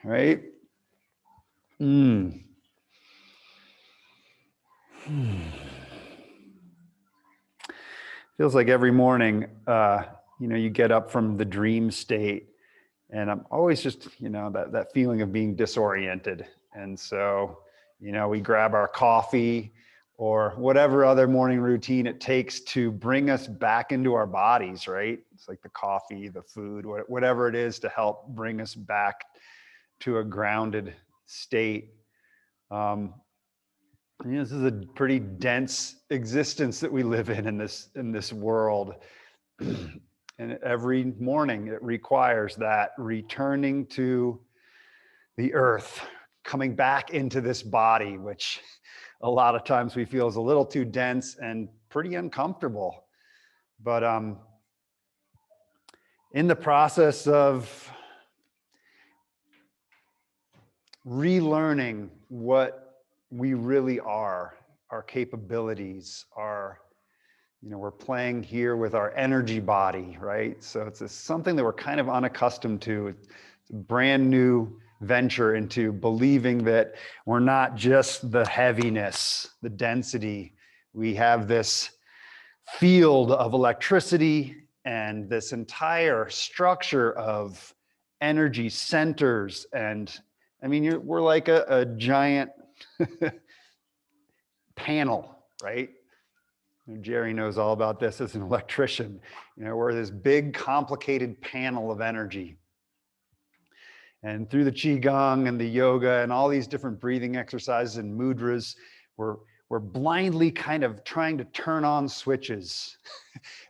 right? Feels like every morning, you get up from the dream state, and I'm always just, that feeling of being disoriented. And so, we grab our coffee or whatever other morning routine it takes to bring us back into our bodies, right? It's like the coffee, the food, whatever it is to help bring us back to a grounded state. This is a pretty dense existence that we live in this world. And every morning it requires that returning to the earth, coming back into this body, which a lot of times we feel is a little too dense and pretty uncomfortable. But in the process of relearning what we really are, our capabilities, we're playing here with our energy body, right? So it's something that we're kind of unaccustomed to. It's a brand new venture into believing that we're not just the heaviness, the density. We have this field of electricity and this entire structure of energy centers. And I mean, we're like a giant panel, right? Jerry knows all about this as an electrician. We're this big, complicated panel of energy. And through the Qigong and the yoga and all these different breathing exercises and mudras, we're blindly kind of trying to turn on switches.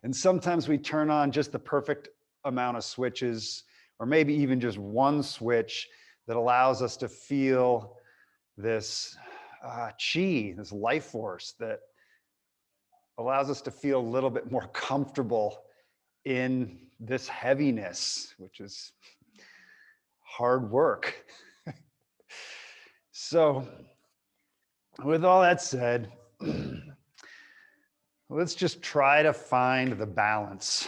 And sometimes we turn on just the perfect amount of switches, or maybe even just one switch that allows us to feel this chi, this life force that allows us to feel a little bit more comfortable in this heaviness, which is hard work. So with all that said, let's just try to find the balance.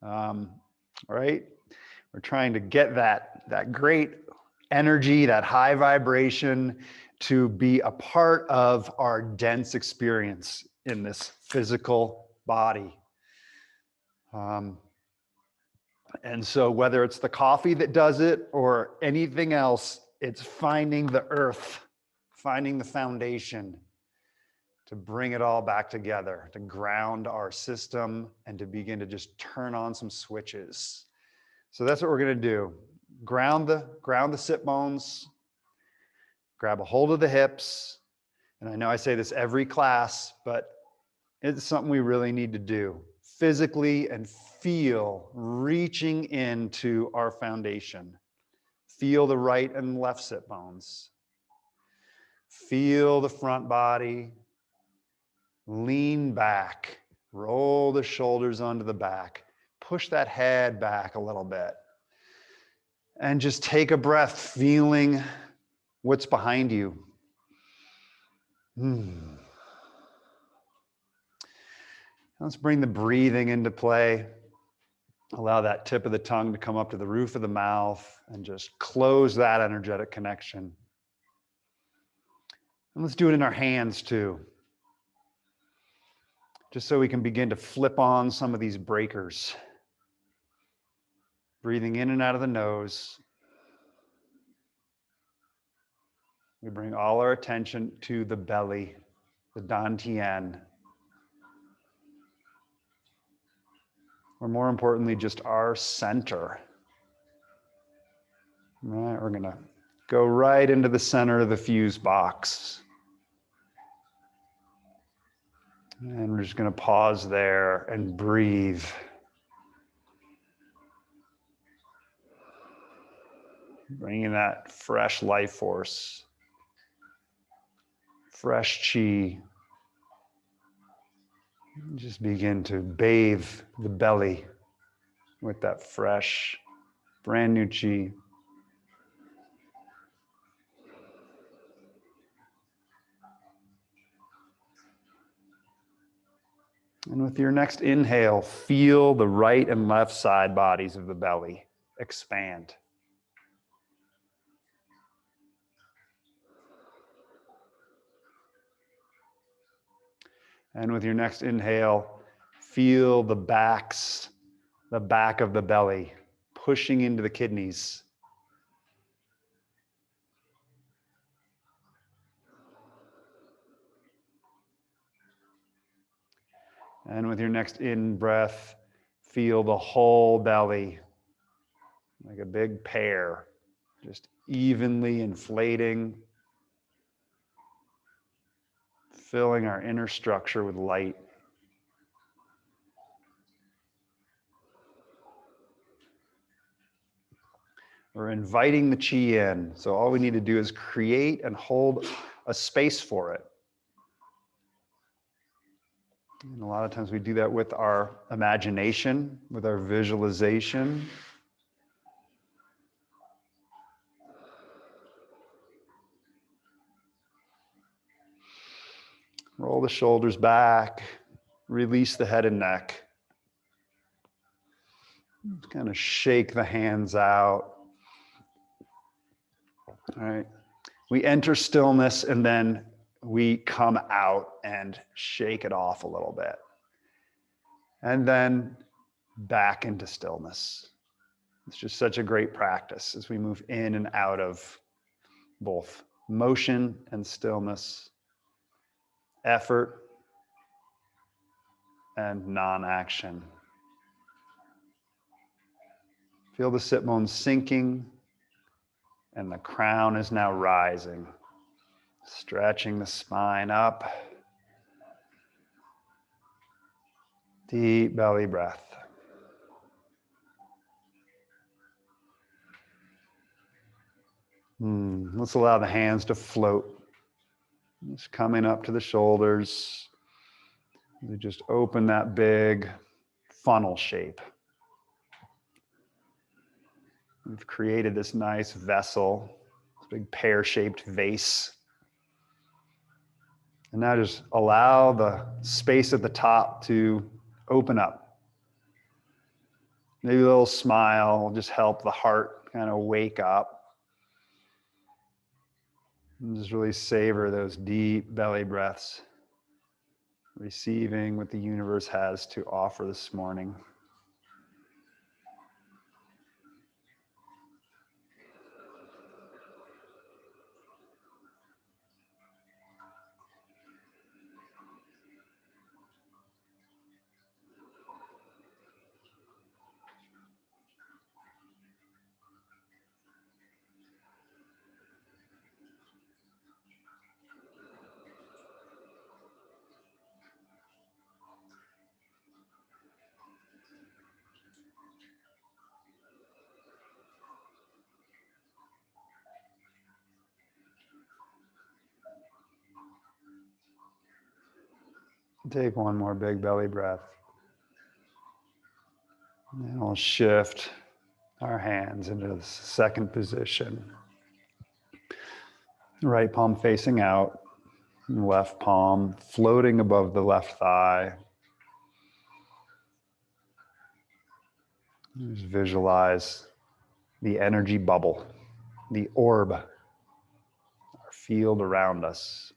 All right? We're trying to get that great energy, that high vibration to be a part of our dense experience in this physical body. And so whether it's the coffee that does it or anything else, it's finding the earth, finding the foundation to bring it all back together, to ground our system and to begin to just turn on some switches. So that's what we're going to do. Ground the sit bones, grab a hold of the hips. And I know I say this every class, but it's something we really need to do physically and feel reaching into our foundation. Feel the right and left sit bones. Feel the front body. Lean back. Roll the shoulders onto the back. Push that head back a little bit. And just take a breath, feeling what's behind you. Let's bring the breathing into play. Allow that tip of the tongue to come up to the roof of the mouth and just close that energetic connection. And let's do it in our hands too. Just so we can begin to flip on some of these breakers. Breathing in and out of the nose. We bring all our attention to the belly, the dantian. Or more importantly, just our center. All right, we're going to go right into the center of the fuse box. And we're just going to pause there and breathe. Bringing that fresh life force, fresh chi. Just begin to bathe the belly with that fresh, brand new chi. And with your next inhale, feel the right and left side bodies of the belly expand. And with your next inhale, feel the back of the belly pushing into the kidneys. And with your next in breath, feel the whole belly like a big pear, just evenly inflating, filling our inner structure with light. We're inviting the chi in. So all we need to do is create and hold a space for it. And a lot of times we do that with our imagination, with our visualization. Roll the shoulders back, release the head and neck. Just kind of shake the hands out. All right. We enter stillness and then we come out and shake it off a little bit. And then back into stillness. It's just such a great practice as we move in and out of both motion and stillness, effort and non-action. Feel the sit bones sinking and the crown is now rising, stretching the spine up. Deep belly breath. Let's allow the hands to float. Just coming up to the shoulders. We just open that big funnel shape. We've created this nice vessel, this big pear-shaped vase. And now just allow the space at the top to open up. Maybe a little smile will just help the heart kind of wake up. And just really savor those deep belly breaths, receiving what the universe has to offer this morning. Take one more big belly breath. And we'll shift our hands into the second position. Right palm facing out, left palm floating above the left thigh. Just visualize the energy bubble, the orb, our field around us.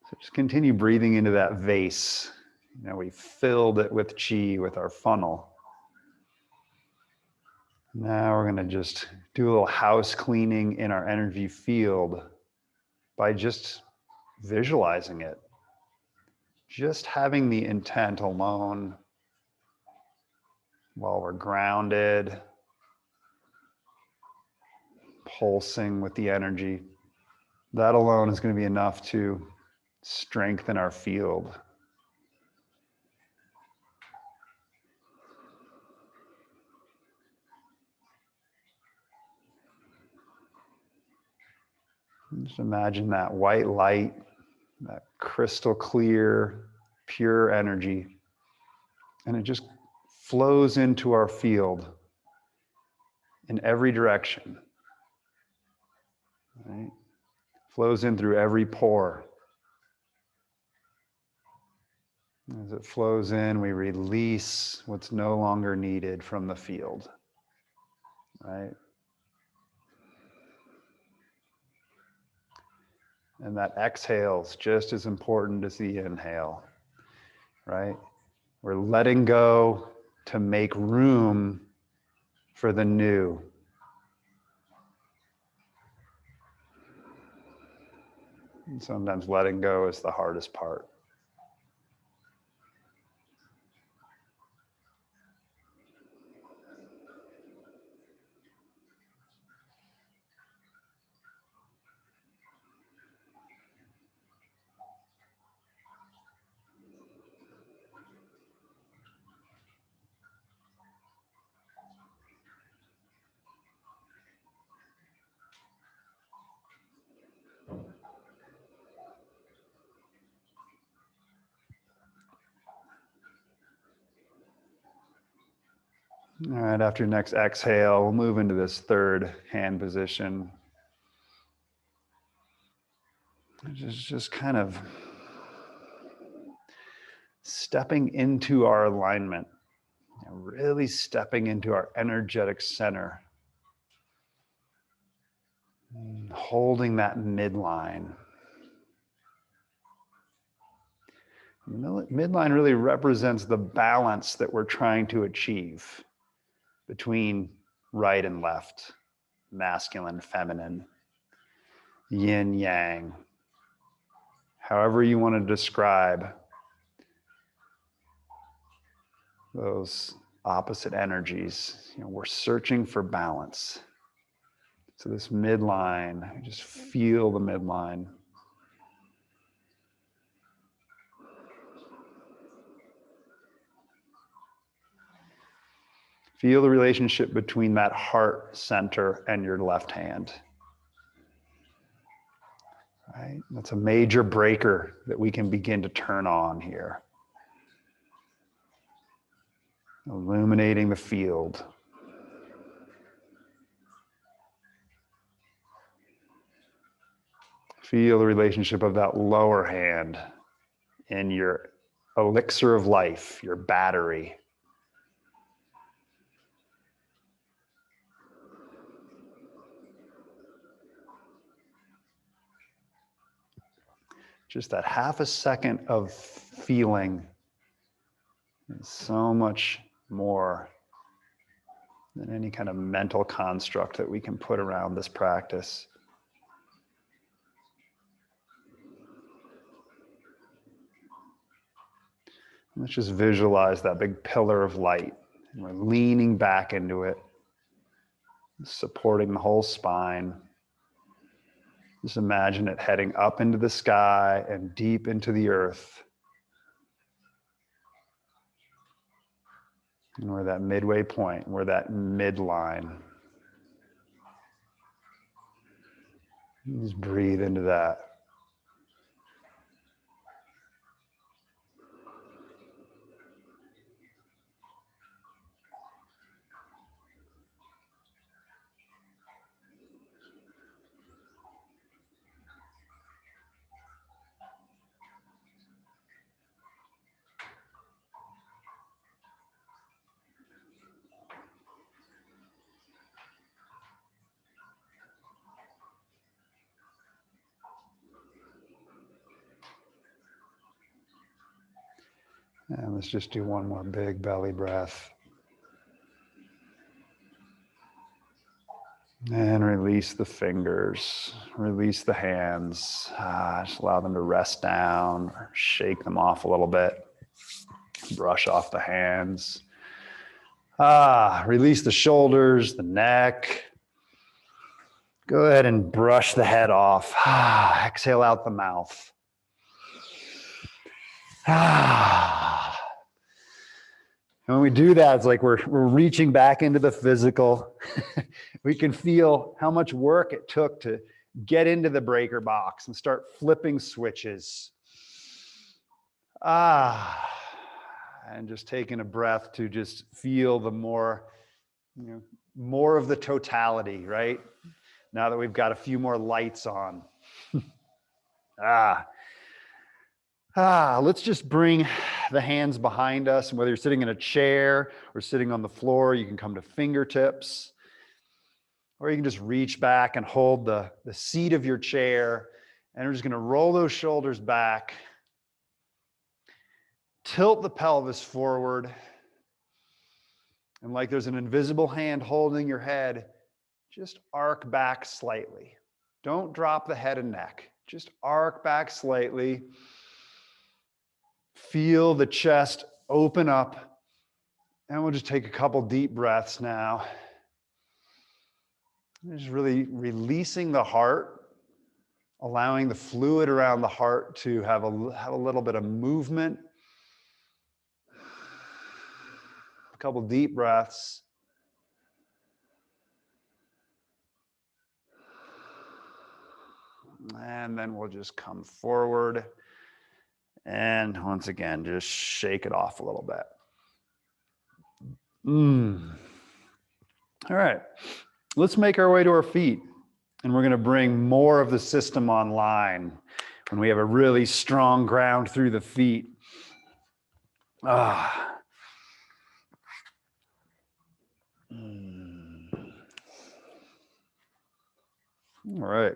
So just continue breathing into that vase. We filled it with chi with our funnel. Now we're going to just do a little house cleaning in our energy field by just visualizing it. Just having the intent alone while we're grounded, pulsing with the energy. That alone is going to be enough to strengthen our field. Just imagine that white light, that crystal clear, pure energy, and it just flows into our field in every direction. Right? Flows in through every pore. As it flows in, we release what's no longer needed from the field. Right? And that exhale is just as important as the inhale, right? We're letting go to make room for the new. And sometimes letting go is the hardest part. All right, after your next exhale, we'll move into this third hand position. Just kind of stepping into our alignment, really stepping into our energetic center, holding that midline. Midline really represents the balance that we're trying to achieve between right and left, masculine, feminine, yin, yang, however you want to describe those opposite energies. We're searching for balance. So this midline, just feel the midline. Feel the relationship between that heart center and your left hand. Right? That's a major breaker that we can begin to turn on here. Illuminating the field. Feel the relationship of that lower hand in your elixir of life, your battery. Just that half a second of feeling is so much more than any kind of mental construct that we can put around this practice. Let's just visualize that big pillar of light. And we're leaning back into it, supporting the whole spine. Just imagine it heading up into the sky and deep into the earth. And we're that midway point, we're that midline. Just breathe into that. And let's just do one more big belly breath. And release the fingers, release the hands. Just allow them to rest down, or shake them off a little bit. Brush off the hands. Release the shoulders, the neck. Go ahead and brush the head off. Exhale out the mouth. And when we do that, it's like we're reaching back into the physical. We can feel how much work it took to get into the breaker box and start flipping switches. And just taking a breath to just feel the more of the totality, right? Now that we've got a few more lights on. Let's just bring the hands behind us. And whether you're sitting in a chair or sitting on the floor, you can come to fingertips. Or you can just reach back and hold the seat of your chair And we're just going to roll those shoulders back. Tilt the pelvis forward. And like there's an invisible hand holding your head, just arc back slightly. Don't drop the head and neck. Just arc back slightly. Feel the chest open up. And we'll just take a couple deep breaths now. Just really releasing the heart, allowing the fluid around the heart to have a little bit of movement. A couple deep breaths. And then we'll just come forward. And once again, just shake it off a little bit. All right, let's make our way to our feet. And we're going to bring more of the system online when we have a really strong ground through the feet. All right.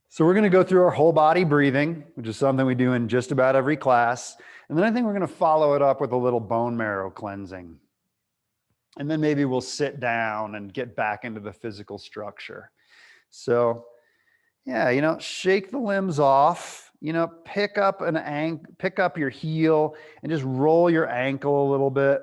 So we're going to go through our whole body breathing, which is something we do in just about every class. And then I think we're going to follow it up with a little bone marrow cleansing. And then maybe we'll sit down and get back into the physical structure. So, yeah, shake the limbs off, pick up your heel and just roll your ankle a little bit.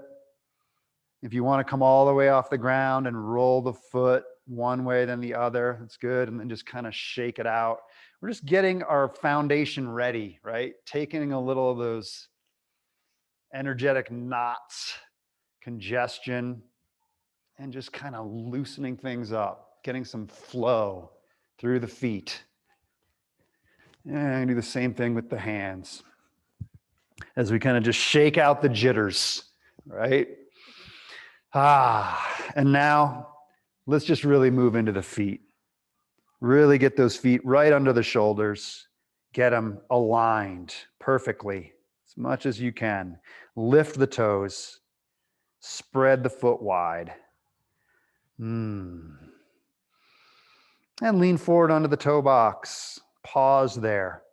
If you want to come all the way off the ground and roll the foot one way then the other, that's good. And then just kind of shake it out. We're just getting our foundation ready, right? Taking a little of those energetic knots, congestion, and just kind of loosening things up, getting some flow through the feet. And do the same thing with the hands as we kind of just shake out the jitters, right? And now let's just really move into the feet. Really get those feet right under the shoulders. Get them aligned perfectly as much as you can. Lift the toes. Spread the foot wide. And lean forward onto the toe box. Pause there.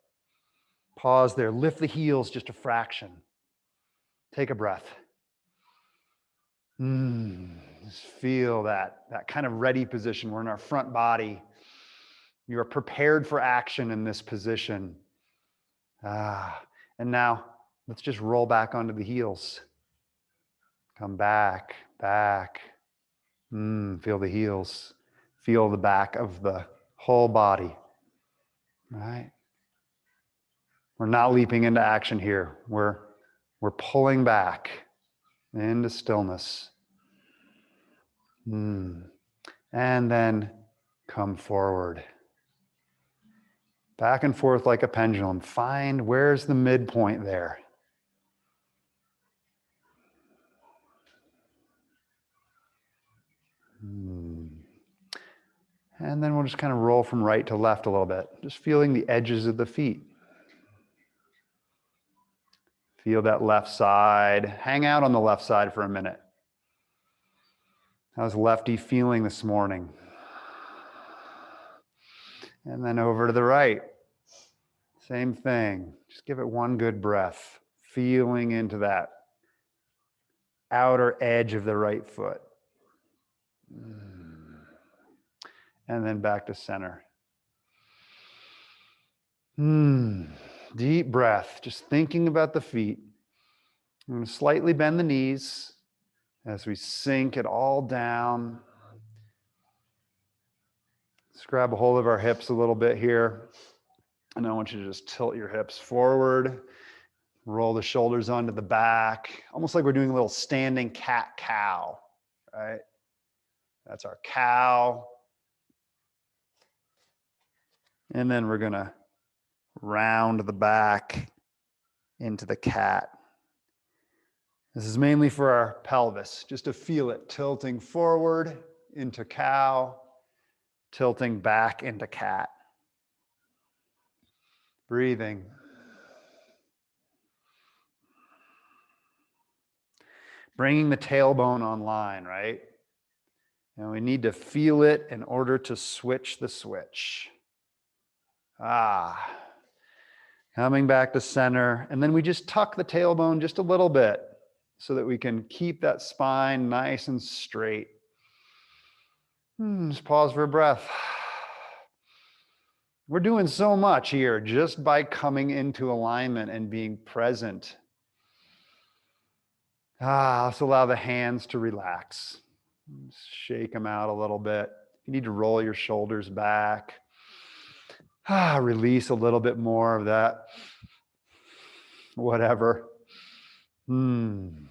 Pause there. Lift the heels just a fraction. Take a breath. Just feel that kind of ready position. We're in our front body. You are prepared for action in this position. And now let's just roll back onto the heels. Come back, back. Feel the heels. Feel the back of the whole body. Right? We're not leaping into action here. We're pulling back into stillness. And then come forward. Back and forth like a pendulum. Find where's the midpoint there. And then we'll just kind of roll from right to left a little bit. Just feeling the edges of the feet. Feel that left side. Hang out on the left side for a minute. How's lefty feeling this morning? And then over to the right. Same thing. Just give it one good breath. Feeling into that outer edge of the right foot. And then back to center. Deep breath. Just thinking about the feet. I'm going to slightly bend the knees as we sink it all down. Let's grab a hold of our hips a little bit here. And I want you to just tilt your hips forward. Roll the shoulders onto the back. Almost like we're doing a little standing cat-cow, right? That's our cow. And then we're going to round the back into the cat. This is mainly for our pelvis, just to feel it tilting forward into cow, tilting back into cat. Breathing. Bringing the tailbone online, right? And we need to feel it in order to switch the switch. Coming back to center. And then we just tuck the tailbone just a little bit so that we can keep that spine nice and straight. Just pause for a breath. We're doing so much here just by coming into alignment and being present. Let's allow the hands to relax. Just shake them out a little bit. You need to roll your shoulders back. Release a little bit more of that. Whatever. And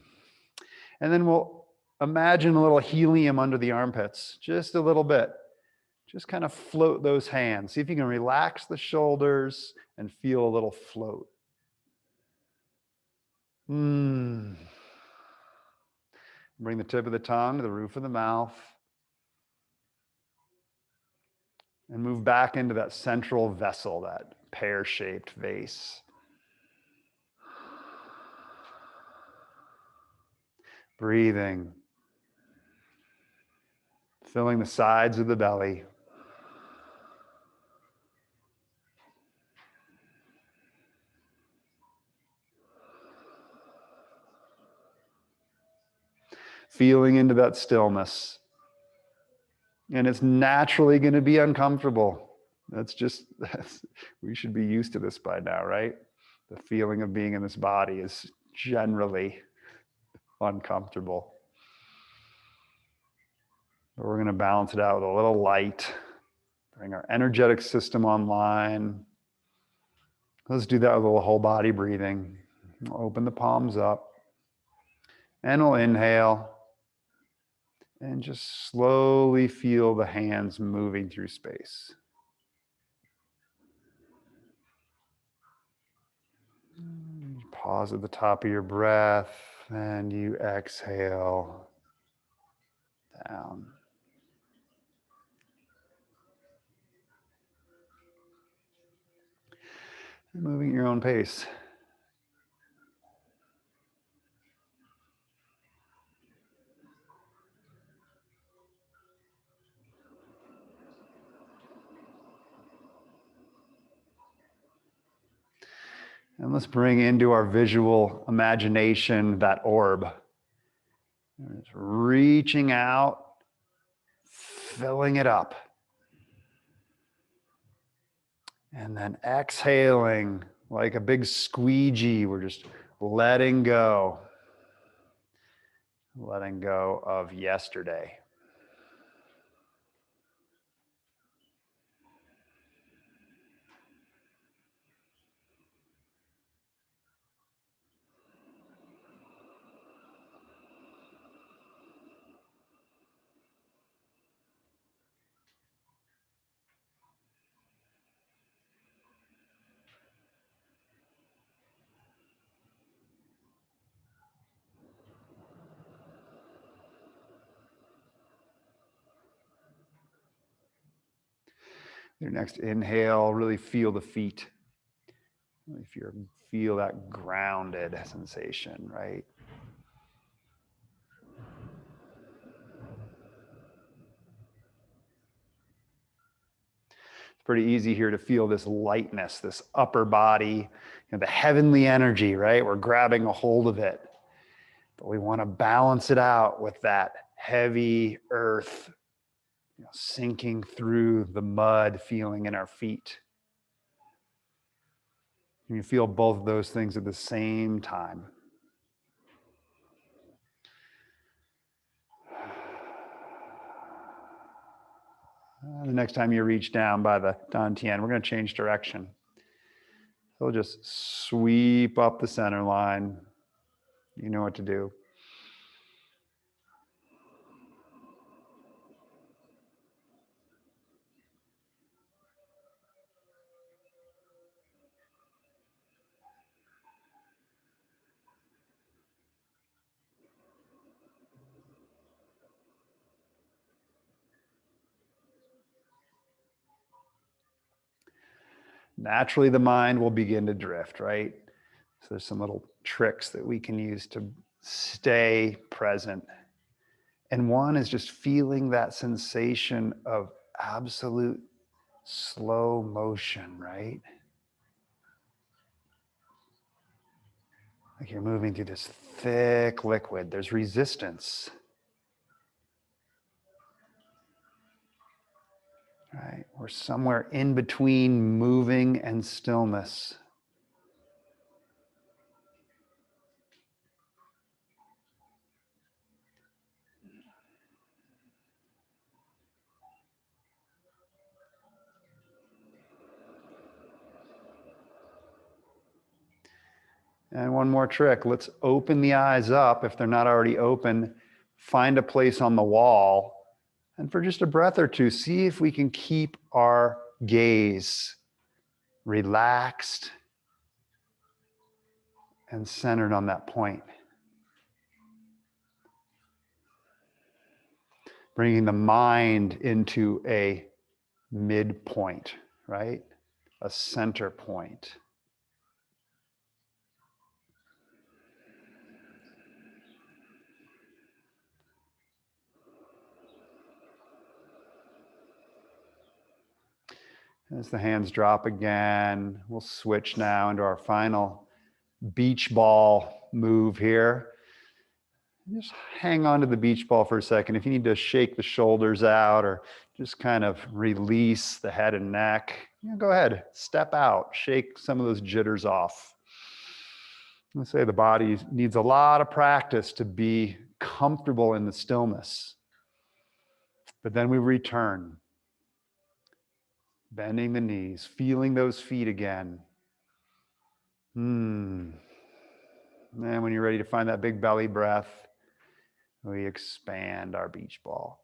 then we'll imagine a little helium under the armpits, just a little bit. Just kind of float those hands. See if you can relax the shoulders and feel a little float. Bring the tip of the tongue to the roof of the mouth. And move back into that central vessel, that pear-shaped vase. Breathing. Filling the sides of the belly. Feeling into that stillness. And it's naturally going to be uncomfortable. We should be used to this by now, right? The feeling of being in this body is generally uncomfortable. But we're going to balance it out with a little light. Bring our energetic system online. Let's do that with a little whole body breathing. We'll open the palms up. And we'll inhale. And just slowly feel the hands moving through space. Pause at the top of your breath, and you exhale down. Moving at your own pace. And let's bring into our visual imagination that orb. It's reaching out, filling it up. And then exhaling like a big squeegee. We're just letting go. Letting go of yesterday. Your next inhale, really feel the feet. If you feel that grounded sensation, right? It's pretty easy here to feel this lightness, this upper body, the heavenly energy, right? We're grabbing a hold of it. But we want to balance it out with that heavy earth, sinking through the mud, feeling in our feet. And you feel both of those things at the same time. The next time you reach down by the dantian, we're going to change direction. So we'll just sweep up the center line. You know what to do. Naturally, the mind will begin to drift, right? So there's some little tricks that we can use to stay present. And one is just feeling that sensation of absolute slow motion, right? Like you're moving through this thick liquid. There's resistance. Right? We're somewhere in between moving and stillness. And one more trick. Let's open the eyes up if they're not already open. Find a place on the wall. And for just a breath or two, see if we can keep our gaze relaxed and centered on that point. Bringing the mind into a midpoint, right? A center point. As the hands drop again, we'll switch now into our final beach ball move here. Just hang on to the beach ball for a second. If you need to shake the shoulders out or just kind of release the head and neck, go ahead, step out, shake some of those jitters off. Let's say the body needs a lot of practice to be comfortable in the stillness. But then we return, bending the knees, feeling those feet again. And when you're ready to find that big belly breath, we expand our beach ball.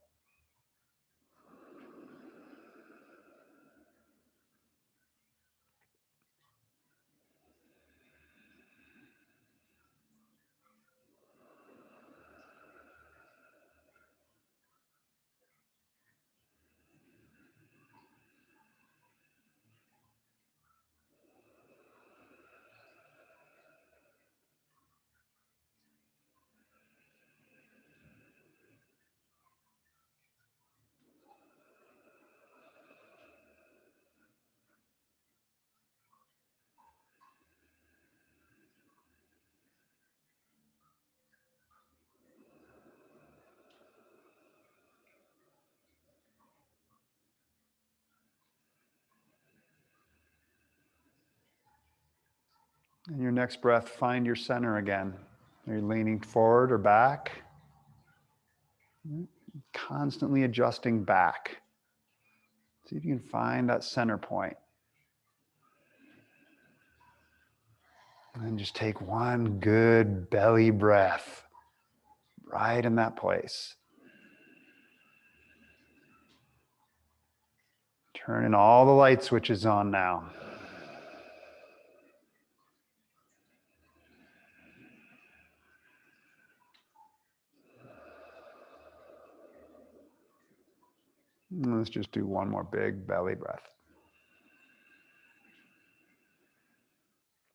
And your next breath, find your center again. Are you leaning forward or back? Constantly adjusting back. See if you can find that center point. And then just take one good belly breath right in that place. Turning all the light switches on now. And let's just do one more big belly breath.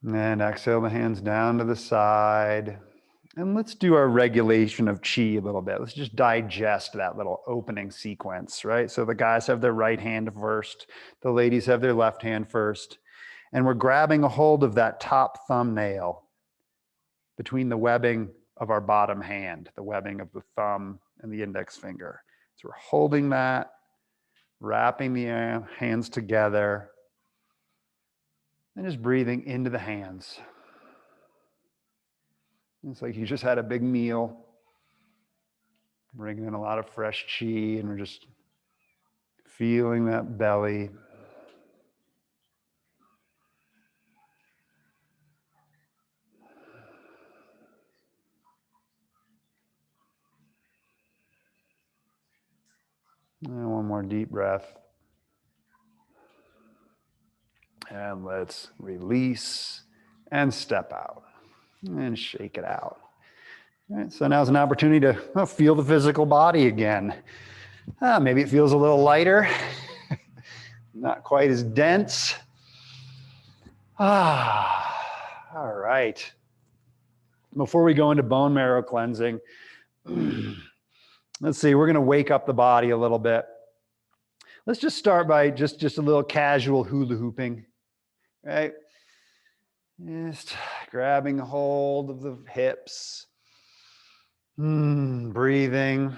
And exhale the hands down to the side. And let's do our regulation of chi a little bit. Let's just digest that little opening sequence, right? So the guys have their right hand first. The ladies have their left hand first. And we're grabbing a hold of that top thumbnail between the webbing of our bottom hand, the webbing of the thumb and the index finger. So we're holding that, wrapping the hands together, and just breathing into the hands. It's like you just had a big meal, bringing in a lot of fresh chi, and we're just feeling that belly. And one more deep breath. And let's release and step out and shake it out. All right, so now's an opportunity to feel the physical body again. Maybe it feels a little lighter, not quite as dense. All right. Before we go into bone marrow cleansing, let's see, we're going to wake up the body a little bit. Let's just start by just a little casual hula hooping, right? Just grabbing hold of the hips, breathing,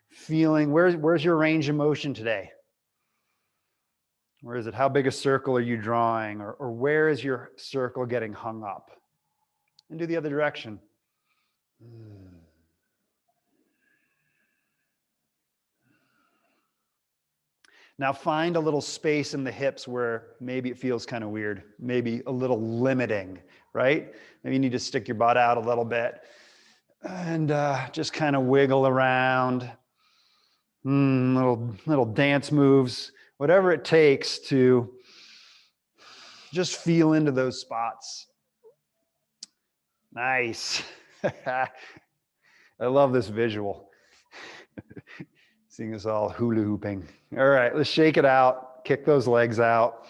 feeling. Where's your range of motion today? Where is it? How big a circle are you drawing? Or where is your circle getting hung up? And do the other direction. Now find a little space in the hips where maybe it feels kind of weird, maybe a little limiting, right? Maybe you need to stick your butt out a little bit and just kind of wiggle around. Little dance moves, whatever it takes to just feel into those spots. Nice. I love this visual. Seeing us all hula hooping. All right, let's shake it out. Kick those legs out.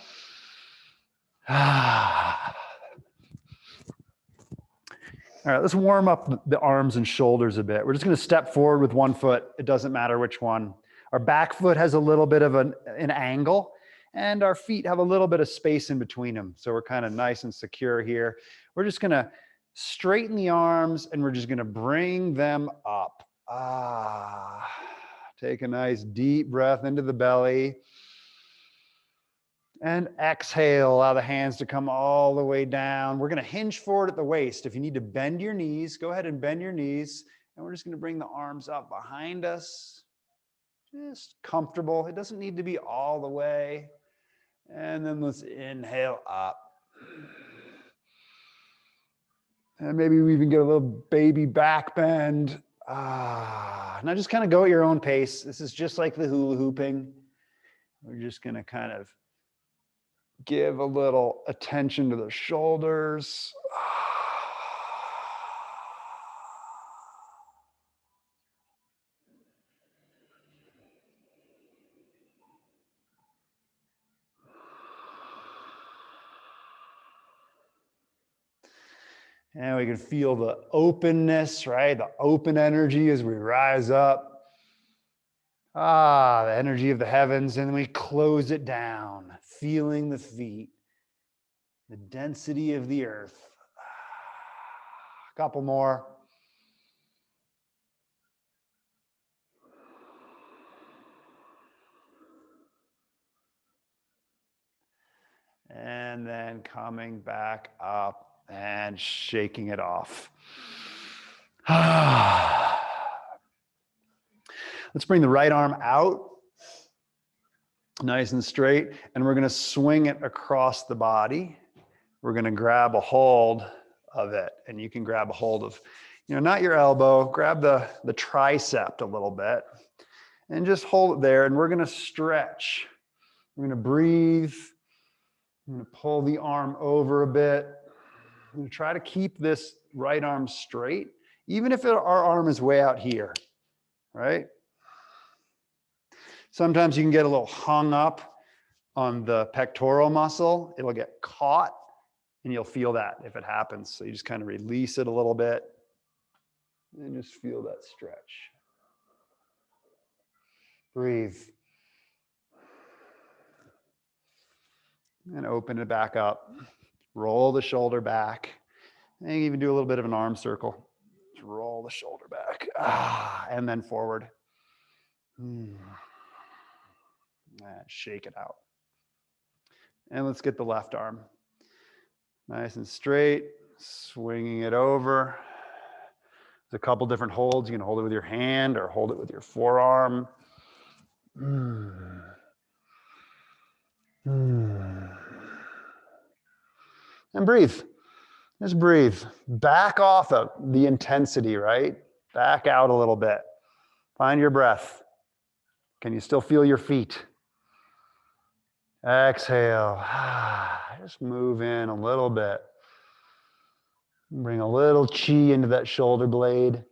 All right, let's warm up the arms and shoulders a bit. We're just going to step forward with one foot. It doesn't matter which one. Our back foot has a little bit of an angle, and our feet have a little bit of space in between them. So we're kind of nice and secure here. We're just going to straighten the arms, and we're just going to bring them up. Take a nice deep breath into the belly. And exhale, allow the hands to come all the way down. We're going to hinge forward at the waist. If you need to bend your knees, go ahead and bend your knees. And we're just going to bring the arms up behind us. Just comfortable. It doesn't need to be all the way. And then let's inhale up. And maybe we even get a little baby back bend. Now just kind of go at your own pace. This is just like the hula hooping. We're just going to kind of give a little attention to the shoulders. And we can feel the openness, right? The open energy as we rise up. The energy of the heavens. And then we close it down, feeling the feet, the density of the earth. A couple more. And then coming back up and shaking it off. Let's bring the right arm out, nice and straight, and we're going to swing it across the body. We're going to grab a hold of it, and you can grab a hold of, not your elbow, grab the tricep a little bit, and just hold it there, and we're going to stretch. We're going to breathe. I'm going to pull the arm over a bit. I'm going to try to keep this right arm straight, even if our arm is way out here, right? Sometimes you can get a little hung up on the pectoral muscle. It'll get caught, and you'll feel that if it happens. So you just kind of release it a little bit, and just feel that stretch. Breathe. And open it back up. Roll the shoulder back. And you even do a little bit of an arm circle. Just roll the shoulder back. And then forward. And shake it out. And let's get the left arm. Nice and straight. Swinging it over. There's a couple different holds. You can hold it with your hand or hold it with your forearm. And breathe. Just breathe. Back off of the intensity, right? Back out a little bit. Find your breath. Can you still feel your feet? Exhale. Just move in a little bit. Bring a little chi into that shoulder blade.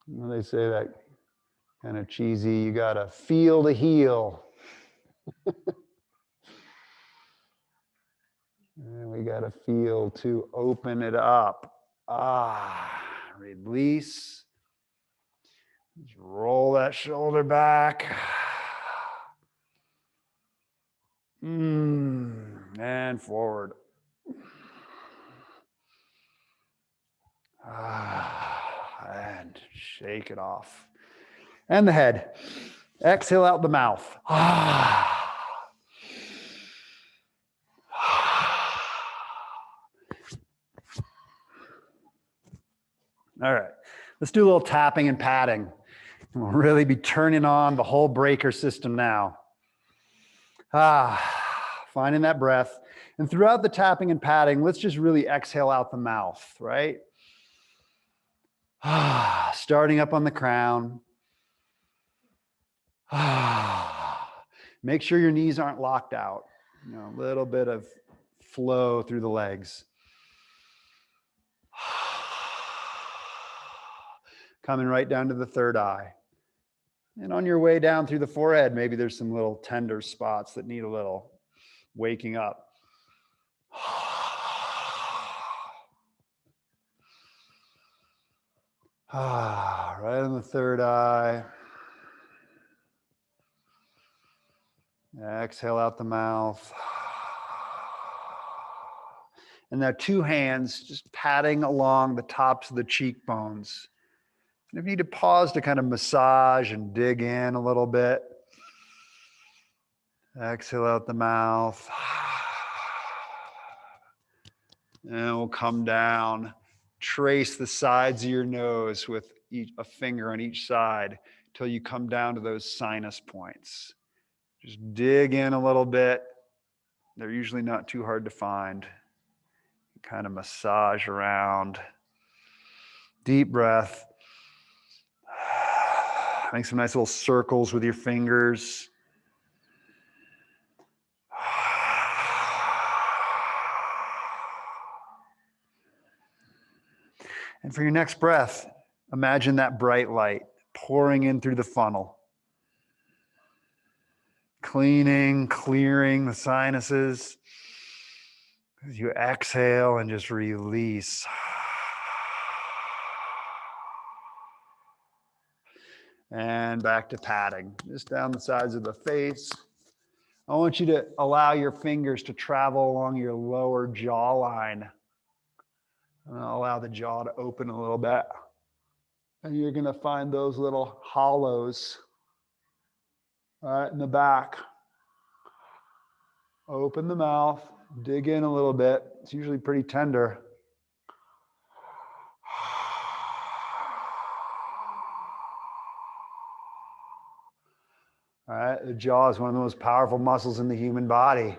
They say that kind of cheesy, you gotta feel to heal. And we gotta feel to open it up. Release. Just roll that shoulder back. And forward. And shake it off. And the head. Exhale out the mouth. All right, let's do a little tapping and patting. And we'll really be turning on the whole breaker system now. Finding that breath. And throughout the tapping and patting, let's just really exhale out the mouth, right? Starting up on the crown. Make sure your knees aren't locked out. You know, a little bit of flow through the legs. Coming right down to the third eye. And on your way down through the forehead, maybe there's some little tender spots that need a little waking up. Right on the third eye. Exhale out the mouth. And now two hands just patting along the tops of the cheekbones. And if you need to pause to kind of massage and dig in a little bit. Exhale out the mouth. And we'll come down. Trace the sides of your nose with a finger on each side until you come down to those sinus points. Just dig in a little bit. They're usually not too hard to find. Kind of massage around. Deep breath. Make some nice little circles with your fingers. And for your next breath, imagine that bright light pouring in through the funnel. Cleaning, clearing the sinuses. As you exhale and just release. And back to patting, just down the sides of the face. I want you to allow your fingers to travel along your lower jawline. And allow the jaw to open a little bit. And you're going to find those little hollows right in the back. Open the mouth, dig in a little bit. It's usually pretty tender. All right, the jaw is one of the most powerful muscles in the human body.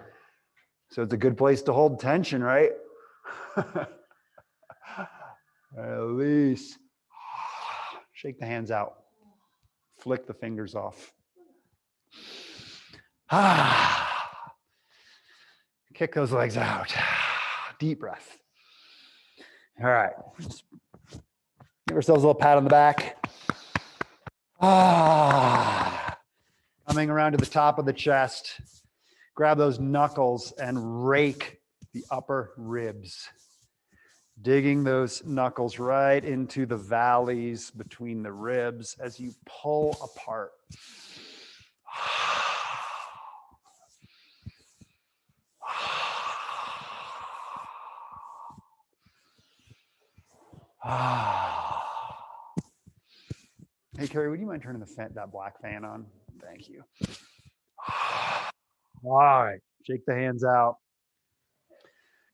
So it's a good place to hold tension, right? Release. Shake the hands out. Flick the fingers off. Kick those legs out. Deep breath. All right. Give ourselves a little pat on the back. Coming around to the top of the chest. Grab those knuckles and rake the upper ribs. Digging those knuckles right into the valleys between the ribs as you pull apart. Hey, Carrie, would you mind turning that black fan on? Thank you. All right, shake the hands out.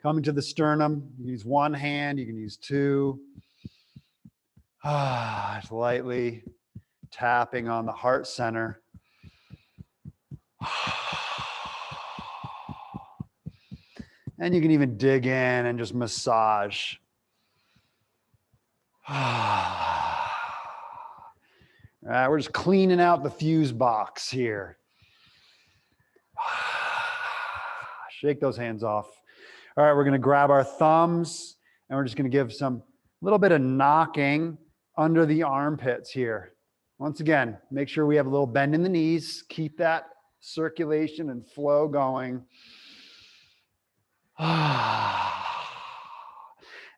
Coming to the sternum, you can use one hand, you can use two. Just lightly tapping on the heart center. And you can even dig in and just massage. All right, we're just cleaning out the fuse box here. Shake those hands off. All right, we're going to grab our thumbs and we're just going to give some little bit of knocking under the armpits here. Once again, make sure we have a little bend in the knees. Keep that circulation and flow going.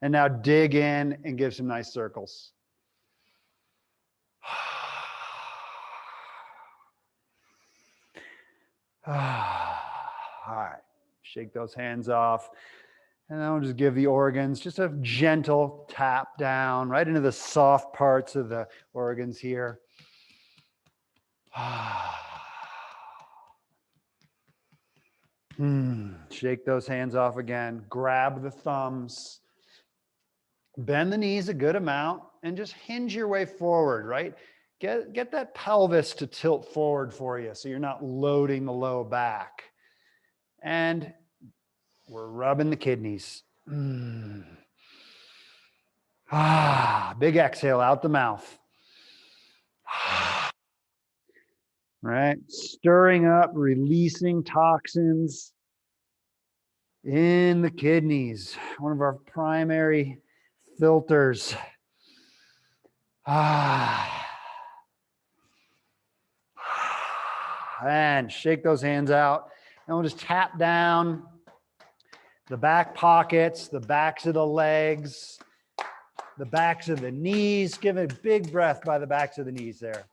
And now dig in and give some nice circles. All right, shake those hands off. And then we'll just give the organs just a gentle tap down right into the soft parts of the organs here. Shake those hands off again. Grab the thumbs. Bend the knees a good amount and just hinge your way forward, right? Get that pelvis to tilt forward for you so you're not loading the low back. And we're rubbing the kidneys. Big exhale out the mouth. Right? Stirring up, releasing toxins in the kidneys. One of our primary filters. And shake those hands out. And we'll just tap down the back pockets, the backs of the legs, the backs of the knees. Give a big breath by the backs of the knees there.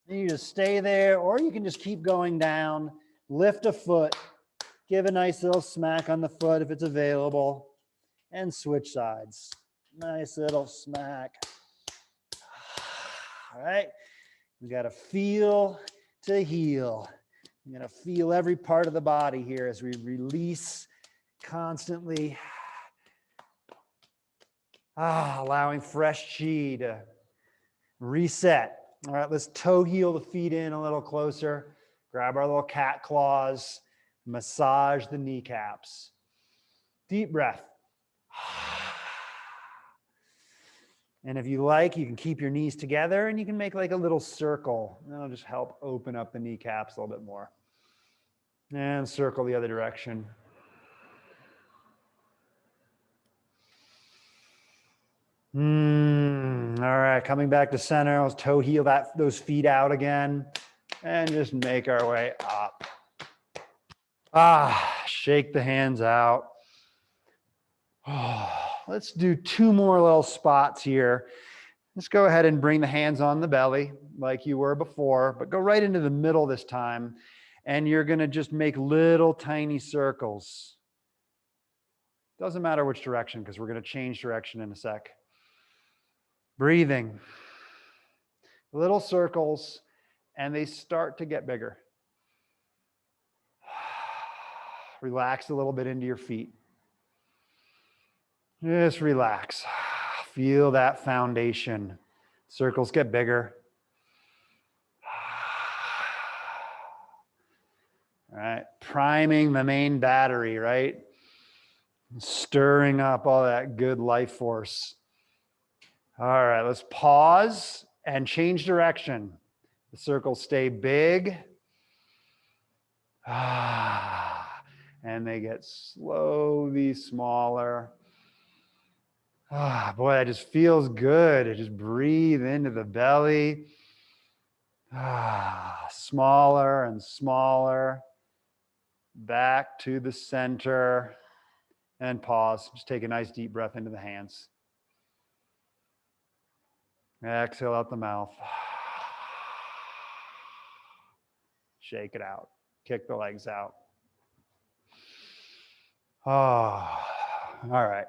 You just stay there, or you can just keep going down. Lift a foot. Give a nice little smack on the foot if it's available. And switch sides. Nice little smack. All right. We got to feel to heal. You're going to feel every part of the body here as we release constantly. Allowing fresh chi to reset. All right, let's toe heel the feet in a little closer. Grab our little cat claws. Massage the kneecaps. Deep breath. And if you like, you can keep your knees together and you can make like a little circle. That'll just help open up the kneecaps a little bit more. And circle the other direction. All right, coming back to center. Let's toe heel those feet out again and just make our way up. Shake the hands out. Let's do 2 more little spots here. Let's go ahead and bring the hands on the belly like you were before, but go right into the middle this time. And you're going to just make little tiny circles. Doesn't matter which direction because we're going to change direction in a sec. Breathing. Little circles, and they start to get bigger. Relax a little bit into your feet. Just relax. Feel that foundation. Circles get bigger. All right, priming the main battery, right? Stirring up all that good life force. All right, let's pause and change direction. The circles stay big. And they get slowly smaller. Boy, that just feels good. Just breathe into the belly. Smaller and smaller. Back to the center. And pause. Just take a nice deep breath into the hands. Exhale out the mouth. Shake it out. Kick the legs out. All right.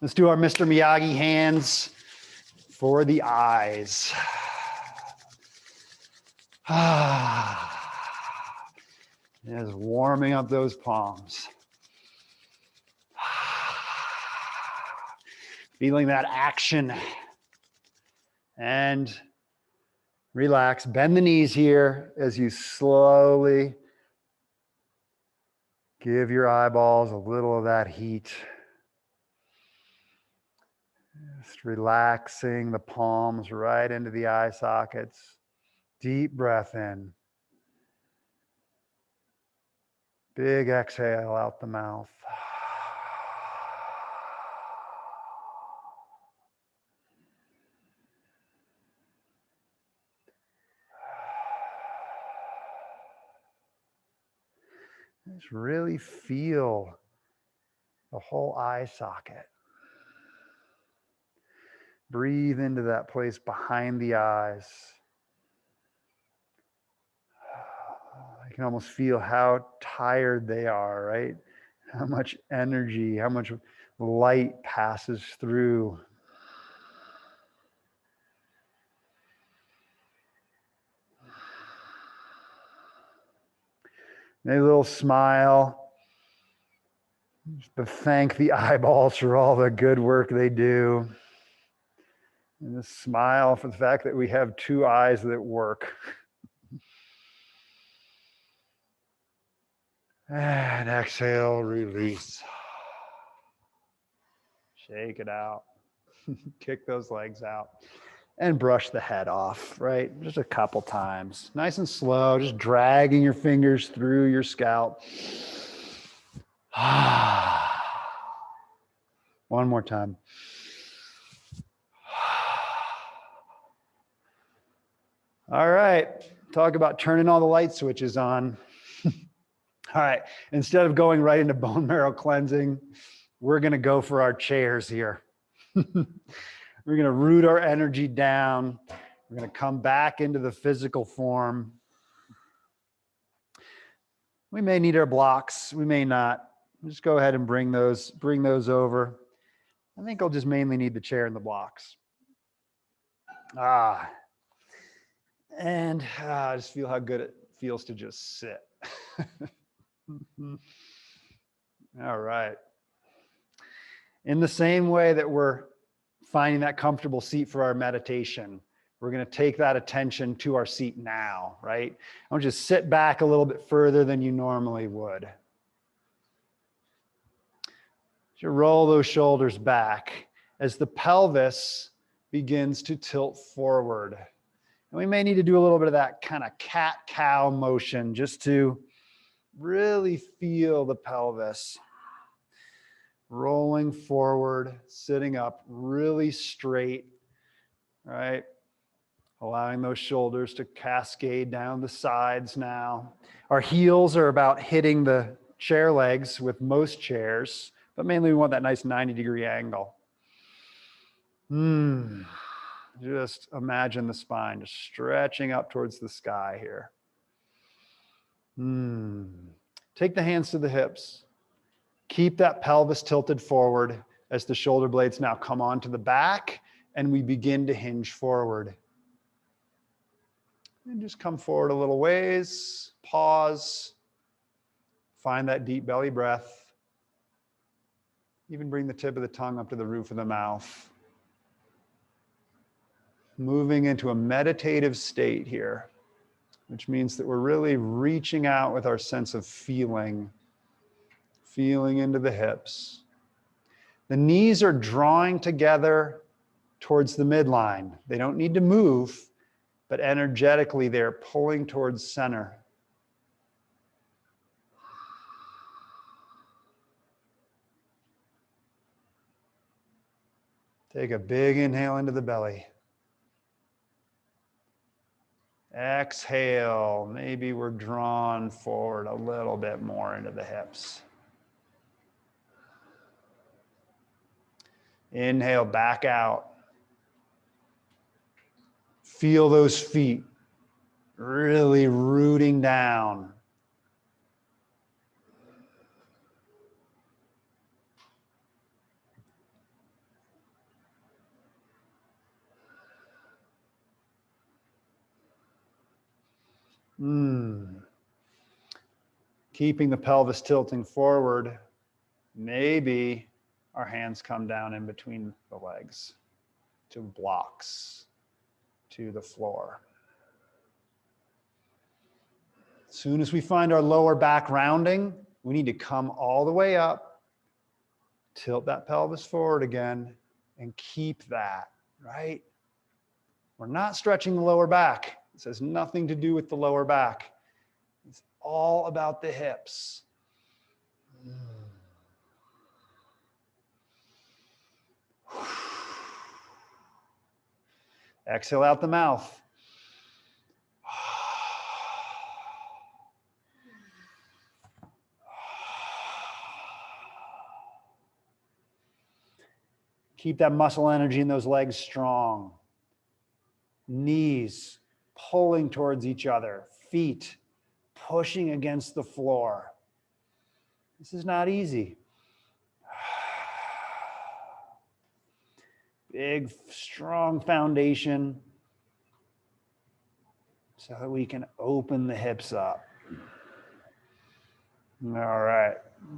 Let's do our Mr. Miyagi hands for the eyes. Just warming up those palms. Feeling that action. And relax. Bend the knees here as you slowly give your eyeballs a little of that heat. Just relaxing the palms right into the eye sockets. Deep breath in. Big exhale out the mouth. Just really feel the whole eye socket. Breathe into that place behind the eyes. I can almost feel how tired they are, right? How much energy, how much light passes through. Maybe a little smile. Just to thank the eyeballs for all the good work they do. And a smile for the fact that we have two eyes that work. And exhale, release. Shake it out. Kick those legs out. And brush the head off, right? Just a couple times. Nice and slow, just dragging your fingers through your scalp. One more time. All right, talk about turning all the light switches on. All right, instead of going right into bone marrow cleansing, we're gonna go for our chairs here. We're gonna root our energy down. We're gonna come back into the physical form. We may need our blocks, we may not. Just go ahead and bring those over. I think I'll just mainly need the chair and the blocks. And I just feel how good it feels to just sit. All right. In the same way that we're finding that comfortable seat for our meditation, we're going to take that attention to our seat now, right? I want you to sit back a little bit further than you normally would. You roll those shoulders back as the pelvis begins to tilt forward. And we may need to do a little bit of that kind of cat-cow motion just to really feel the pelvis. Rolling forward, sitting up really straight, right? Allowing those shoulders to cascade down the sides now. Our heels are about hitting the chair legs with most chairs, but mainly we want that nice 90-degree angle. Just imagine the spine just stretching up towards the sky here. Take the hands to the hips. Keep that pelvis tilted forward as the shoulder blades now come onto the back and we begin to hinge forward. And just come forward a little ways, pause, find that deep belly breath. Even bring the tip of the tongue up to the roof of the mouth. Moving into a meditative state here, which means that we're really reaching out with our sense of feeling into the hips. The knees are drawing together towards the midline. They don't need to move, but energetically they're pulling towards center. Take a big inhale into the belly. Exhale, maybe we're drawn forward a little bit more into the hips. Inhale, back out. Feel those feet really rooting down. Keeping the pelvis tilting forward. Maybe our hands come down in between the legs to blocks, to the floor. As soon as we find our lower back rounding, we need to come all the way up, tilt that pelvis forward again, and keep that, right? We're not stretching the lower back. This has nothing to do with the lower back. It's all about the hips. Exhale out the mouth. Keep that muscle energy in those legs strong. Knees pulling towards each other, feet pushing against the floor. This is not easy. Big, strong foundation so that we can open the hips up. All right.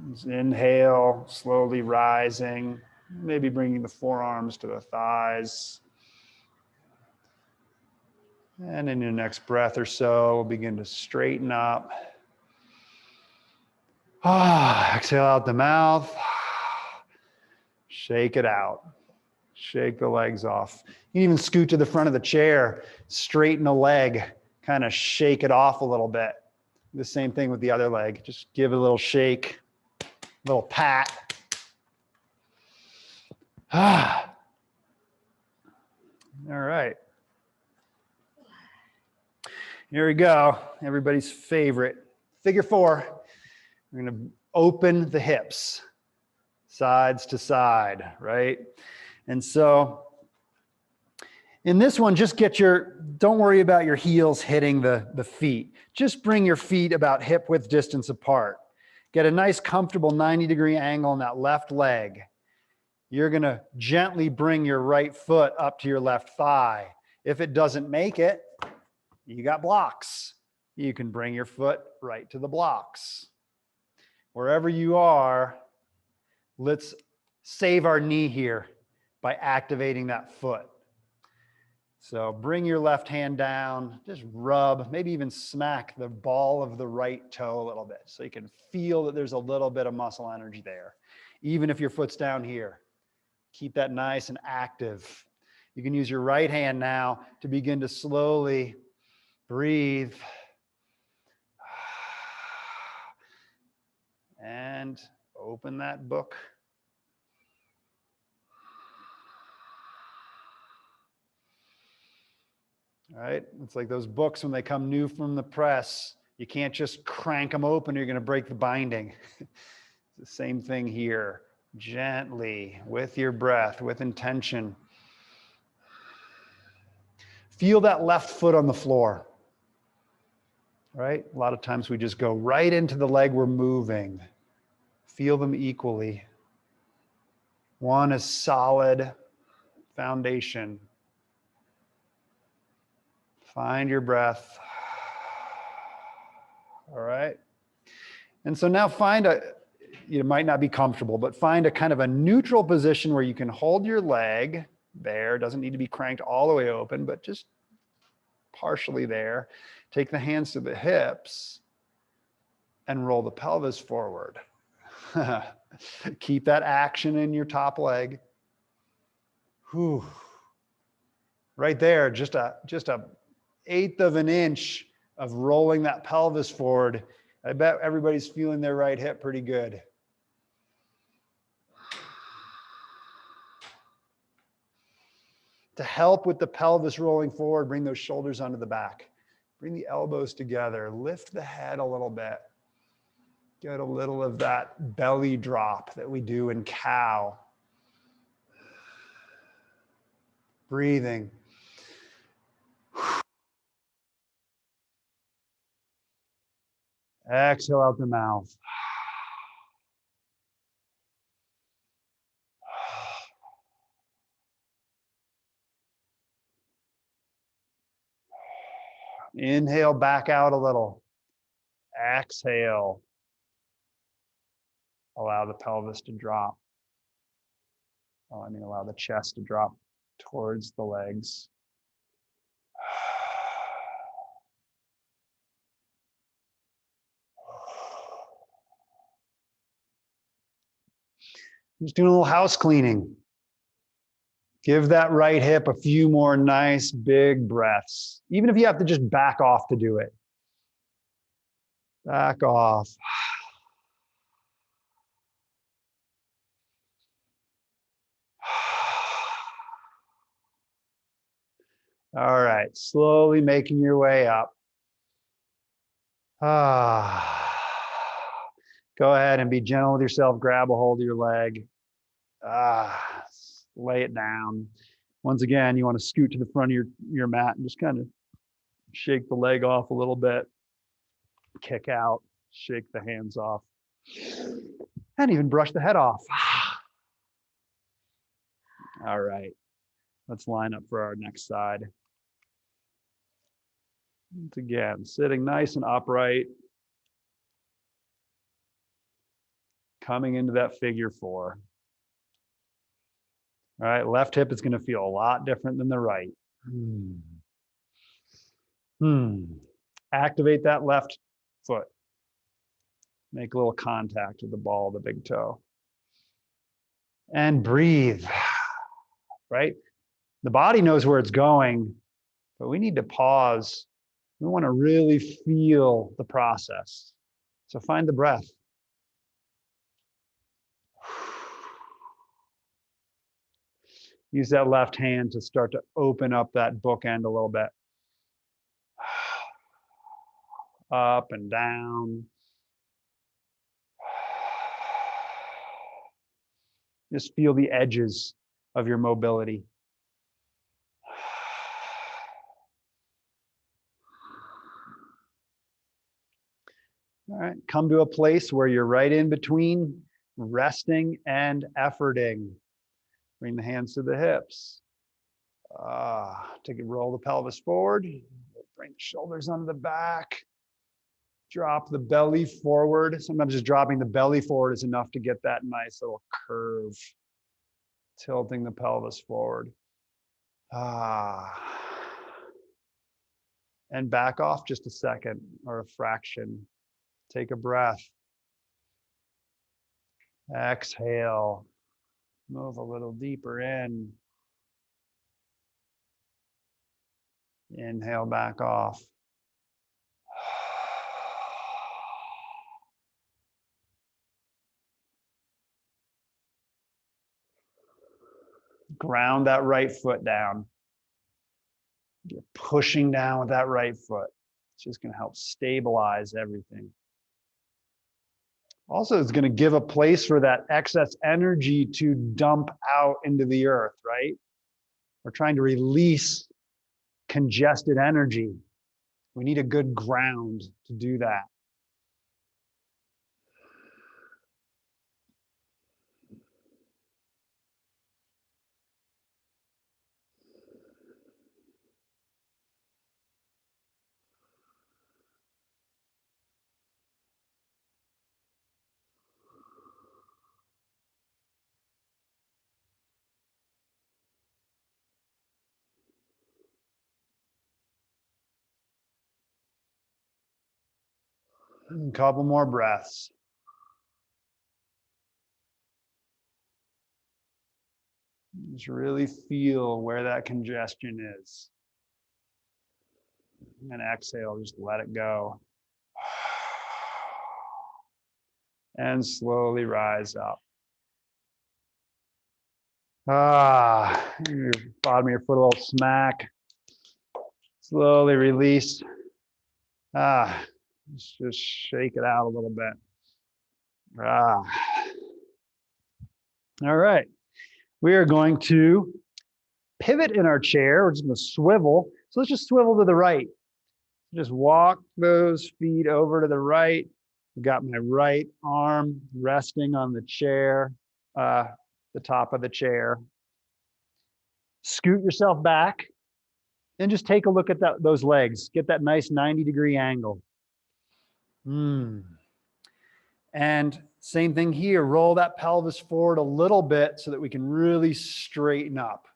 Let's inhale, slowly rising, maybe bringing the forearms to the thighs. And in your next breath or so, we'll begin to straighten up. Exhale out the mouth. Shake it out. Shake the legs off. You can even scoot to the front of the chair, straighten a leg, kind of shake it off a little bit. The same thing with the other leg. Just give it a little shake, a little pat. All right. Here we go. Everybody's favorite. Figure 4. We're going to open the hips, sides to side, right? And so in this one, just don't worry about your heels hitting the feet. Just bring your feet about hip width distance apart. Get a nice comfortable 90-degree angle on that left leg. You're going to gently bring your right foot up to your left thigh. If it doesn't make it, you got blocks. You can bring your foot right to the blocks. Wherever you are, let's save our knee here by activating that foot. So bring your left hand down, just rub, maybe even smack the ball of the right toe a little bit so you can feel that there's a little bit of muscle energy there. Even if your foot's down here, keep that nice and active. You can use your right hand now to begin to slowly breathe and open that book. All right, it's like those books when they come new from the press. You can't just crank them open or you're going to break the binding. It's the same thing here. Gently, with your breath, with intention. Feel that left foot on the floor. Right? A lot of times we just go right into the leg we're moving. Feel them equally. One is solid foundation. Find your breath. All right. And so now you might not be comfortable, but find a kind of a neutral position where you can hold your leg there. It doesn't need to be cranked all the way open, but just partially there. Take the hands to the hips and roll the pelvis forward. Keep that action in your top leg. Whew. Right there, just a 1/8 of an inch of rolling that pelvis forward. I bet everybody's feeling their right hip pretty good. To help with the pelvis rolling forward, bring those shoulders onto the back. Bring the elbows together. Lift the head a little bit. Get a little of that belly drop that we do in cow. Breathing. Exhale out the mouth. Inhale back out a little. Exhale. Allow the pelvis to drop. Allow the chest to drop towards the legs. Just doing a little house cleaning. Give that right hip a few more nice big breaths, even if you have to just back off to do it. Back off. All right, slowly making your way up. Go ahead and be gentle with yourself. Grab a hold of your leg. lay it down. Once again, you want to scoot to the front of your mat and just kind of shake the leg off a little bit, kick out, shake the hands off, and even brush the head off. All right, let's line up for our next side. Once again, sitting nice and upright, coming into that figure four. All right, left hip is going to feel a lot different than the right. Activate that left foot. Make a little contact with the ball of the big toe. And breathe, right? The body knows where it's going, but we need to pause. We want to really feel the process. So find the breath. Use that left hand to start to open up that bookend a little bit. Up and down. Just feel the edges of your mobility. All right, come to a place where you're right in between resting and efforting. Bring the hands to the hips. Roll the pelvis forward. Bring the shoulders under the back. Drop the belly forward. Sometimes just dropping the belly forward is enough to get that nice little curve. Tilting the pelvis forward. And back off just a second or a fraction. Take a breath. Exhale. Move a little deeper in. Inhale back off. Ground that right foot down. You're pushing down with that right foot. It's just going to help stabilize everything. Also, it's going to give a place for that excess energy to dump out into the earth, right? We're trying to release congested energy. We need a good ground to do that. A couple more breaths. Just really feel where that congestion is. And exhale, just let it go. And slowly rise up. Your bottom of your foot a little smack. Slowly release. Just shake it out a little bit. All right. We are going to pivot in our chair. We're just going to swivel. So let's just swivel to the right. Just walk those feet over to the right. I've got my right arm resting on the chair, the top of the chair. Scoot yourself back and just take a look at those legs. Get that nice 90-degree angle. And same thing here. Roll that pelvis forward a little bit so that we can really straighten up.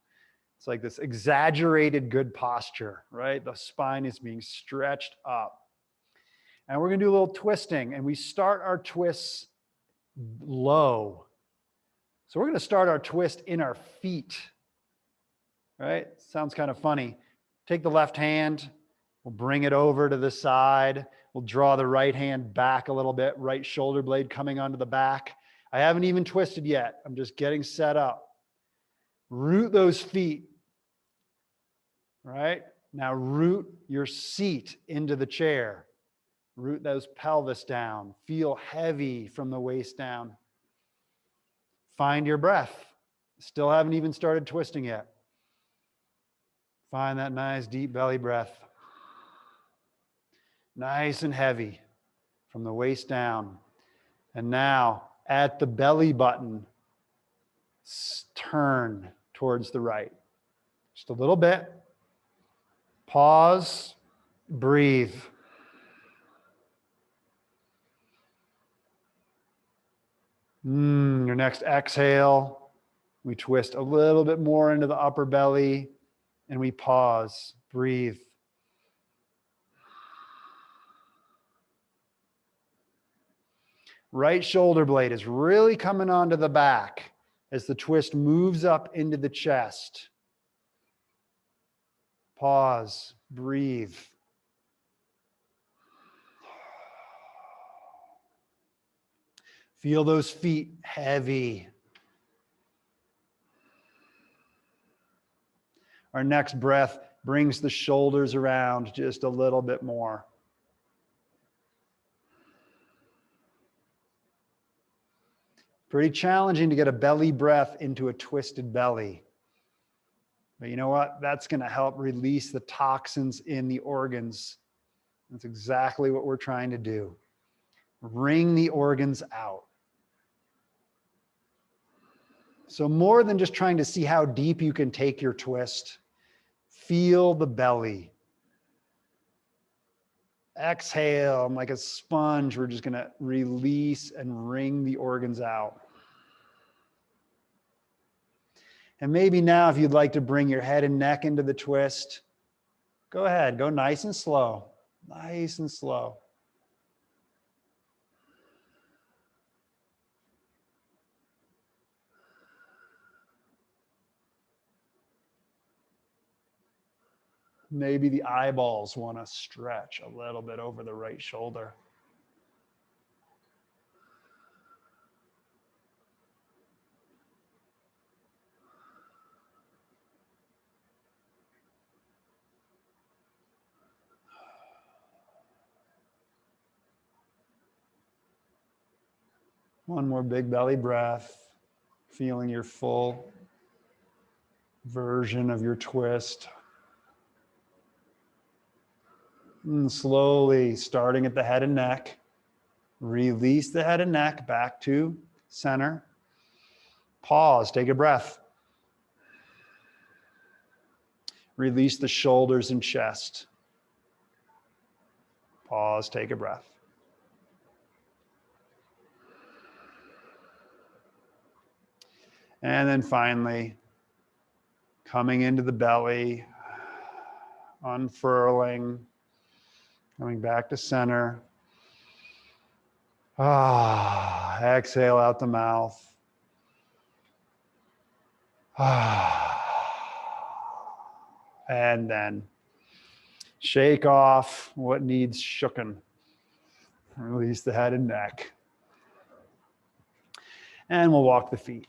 It's like this exaggerated good posture, right? The spine is being stretched up. And we're going to do a little twisting, and we start our twists low. So we're going to start our twist in our feet, right? Sounds kind of funny. Take the left hand, we'll bring it over to the side. We'll draw the right hand back a little bit, right shoulder blade coming onto the back. I haven't even twisted yet. I'm just getting set up. Root those feet, right? Now root your seat into the chair. Root those pelvis down. Feel heavy from the waist down. Find your breath. Still haven't even started twisting yet. Find that nice deep belly breath. Nice and heavy from the waist down. And now at the belly button, turn towards the right. Just a little bit. Pause, breathe. Your next exhale, we twist a little bit more into the upper belly and we pause, breathe. Right shoulder blade is really coming onto the back as the twist moves up into the chest. Pause, breathe. Feel those feet heavy. Our next breath brings the shoulders around just a little bit more. Pretty challenging to get a belly breath into a twisted belly. But you know what? That's going to help release the toxins in the organs. That's exactly what we're trying to do. Wring the organs out. So more than just trying to see how deep you can take your twist, feel the belly. Exhale, like a sponge, we're just going to release and wring the organs out. And maybe now if you'd like to bring your head and neck into the twist, go ahead, go nice and slow, nice and slow. Maybe the eyeballs want to stretch a little bit over the right shoulder. One more big belly breath, feeling your full version of your twist. And slowly starting at the head and neck, release the head and neck back to center. Pause, take a breath. Release the shoulders and chest. Pause, take a breath. And then finally, coming into the belly, unfurling, coming back to center. Exhale out the mouth. And then shake off what needs shooken. Release the head and neck. And we'll walk the feet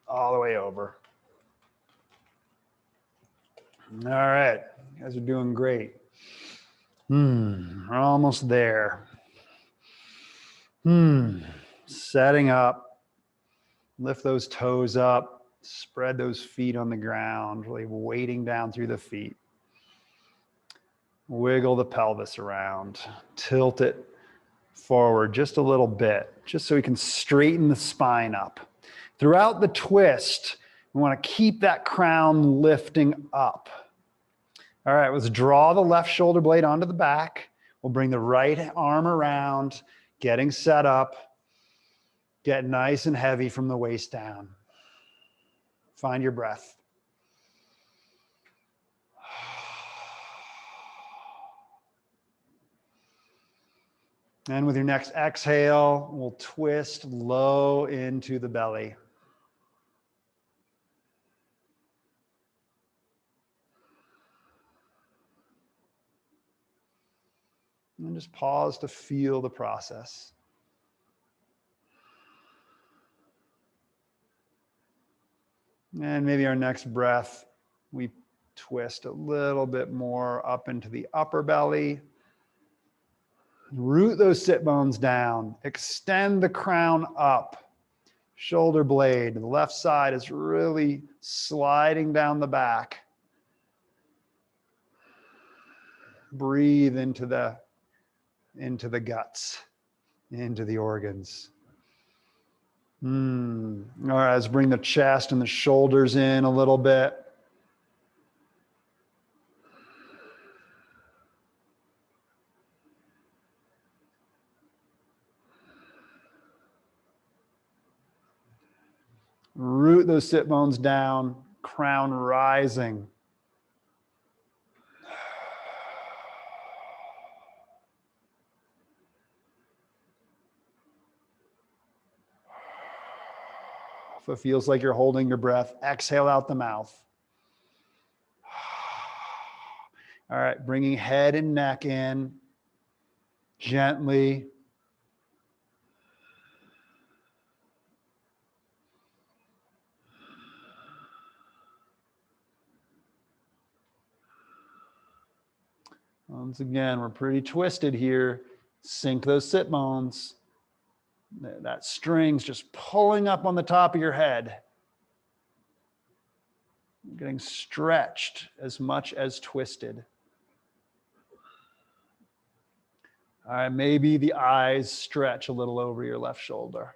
all the way over. All right, you guys are doing great. We're almost there. Setting up, lift those toes up, spread those feet on the ground, really weighting down through the feet. Wiggle the pelvis around, tilt it forward just a little bit, just so we can straighten the spine up. Throughout the twist, we want to keep that crown lifting up. All right, let's draw the left shoulder blade onto the back. We'll bring the right arm around, getting set up. Get nice and heavy from the waist down. Find your breath. And with your next exhale, we'll twist low into the belly. And just pause to feel the process. And maybe our next breath, we twist a little bit more up into the upper belly. Root those sit bones down. Extend the crown up. Shoulder blade, the left side is really sliding down the back. Breathe into the guts, into the organs. All right, let's bring the chest and the shoulders in a little bit. Root those sit bones down, crown rising. If it feels like you're holding your breath, exhale out the mouth. All right, bringing head and neck in gently. Once again, we're pretty twisted here. Sink those sit bones. That string's just pulling up on the top of your head. Getting stretched as much as twisted. All right, maybe the eyes stretch a little over your left shoulder.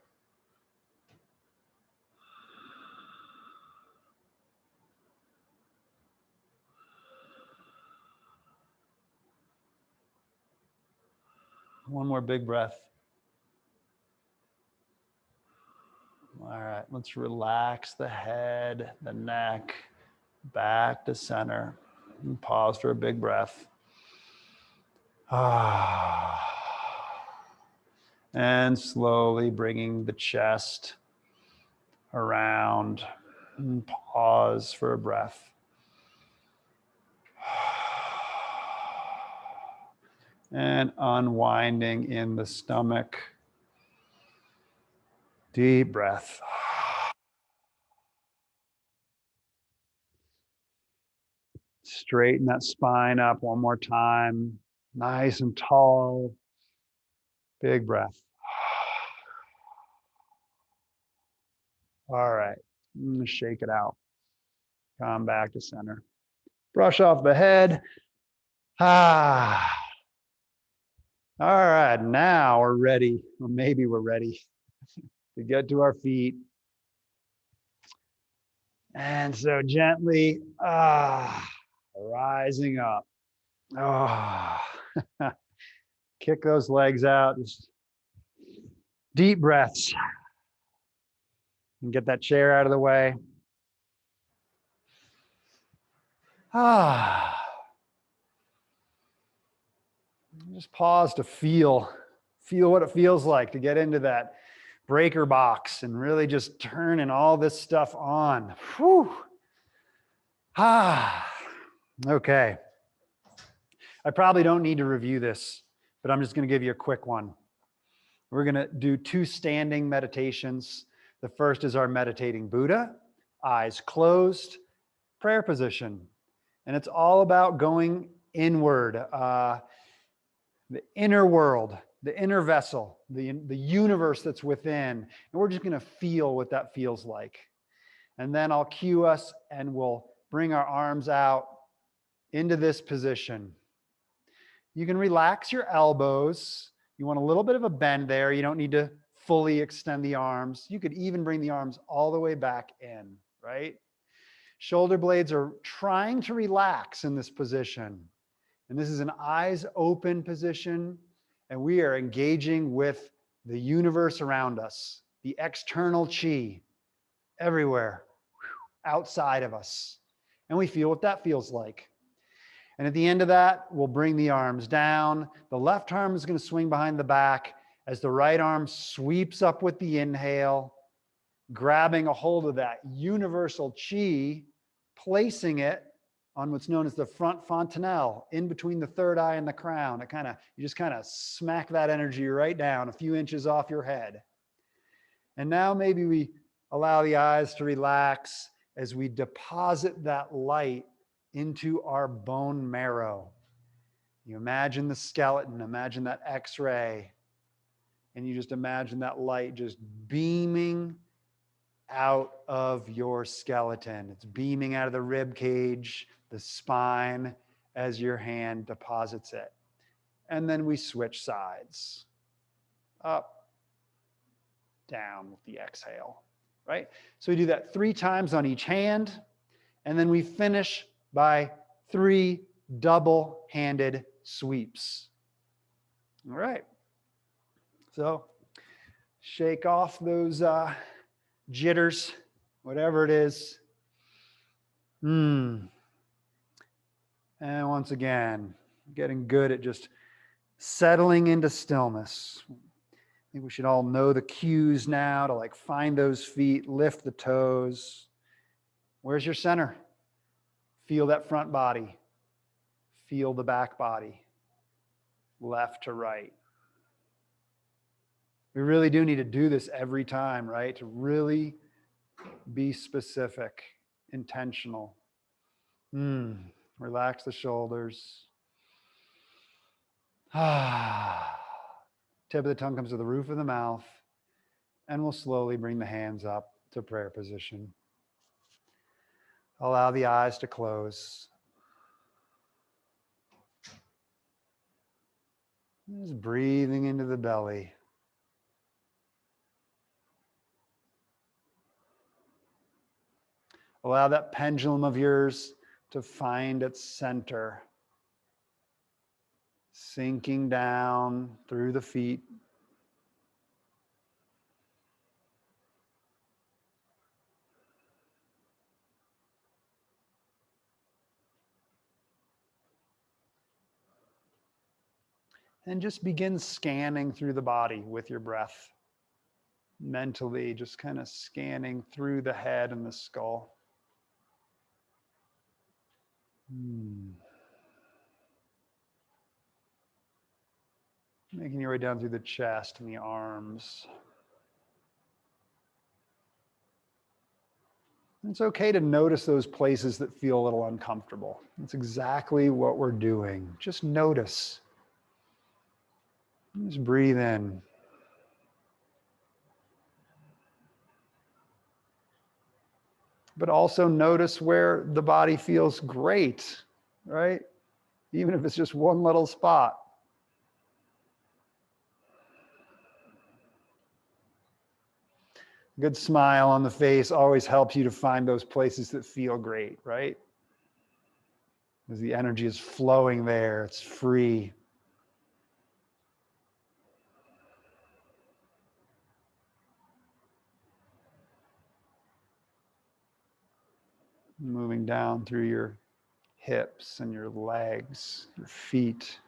One more big breath. All right, let's relax the head, the neck, back to center. And pause for a big breath. And slowly bringing the chest around. And pause for a breath. And unwinding in the stomach. Deep breath. Straighten that spine up one more time. Nice and tall. Big breath. All right. I'm going to shake it out. Come back to center. Brush off the head. All right. Now we're ready, or maybe we're ready to get to our feet. And so gently rising up. Kick those legs out. Just deep breaths. And get that chair out of the way. Just pause to feel what it feels like to get into that breaker box and really just turning all this stuff on. Whew. Okay. I probably don't need to review this, but I'm just going to give you a quick one. We're going to do 2 standing meditations. The first is our meditating Buddha, eyes closed, prayer position. And it's all about going inward, the inner world, the inner vessel, the universe that's within. And we're just going to feel what that feels like. And then I'll cue us and we'll bring our arms out into this position. You can relax your elbows. You want a little bit of a bend there. You don't need to fully extend the arms. You could even bring the arms all the way back in, right? Shoulder blades are trying to relax in this position. And this is an eyes open position. And we are engaging with the universe around us, the external chi everywhere, outside of us. And we feel what that feels like. And at the end of that, we'll bring the arms down. The left arm is going to swing behind the back as the right arm sweeps up with the inhale, grabbing a hold of that universal chi, placing it on what's known as the front fontanelle, in between the third eye and the crown. You just kind of smack that energy right down a few inches off your head. And now maybe we allow the eyes to relax as we deposit that light into our bone marrow. You imagine the skeleton, imagine that X-ray, and you just imagine that light just beaming out of your skeleton. It's beaming out of the rib cage, the spine, as your hand deposits it. And then we switch sides. Up, down with the exhale, right? So we do that 3 times on each hand, and then we finish by 3 double-handed sweeps. All right. So shake off those jitters, whatever it is. And once again, getting good at just settling into stillness. I think we should all know the cues now to like find those feet, lift the toes. Where's your center? Feel that front body. Feel the back body. Left to right. We really do need to do this every time, right? To really be specific, intentional. Relax the shoulders. Tip of the tongue comes to the roof of the mouth, and we'll slowly bring the hands up to prayer position. Allow the eyes to close. Just breathing into the belly. Allow that pendulum of yours to find its center, sinking down through the feet. And just begin scanning through the body with your breath. Mentally, just kind of scanning through the head and the skull. Making your way down through the chest and the arms. It's okay to notice those places that feel a little uncomfortable. That's exactly what we're doing. Just notice. Just breathe in. But also notice where the body feels great, right? Even if it's just one little spot. Good smile on the face always helps you to find those places that feel great, right? Because the energy is flowing there, it's free. Moving down through your hips and your legs, your feet.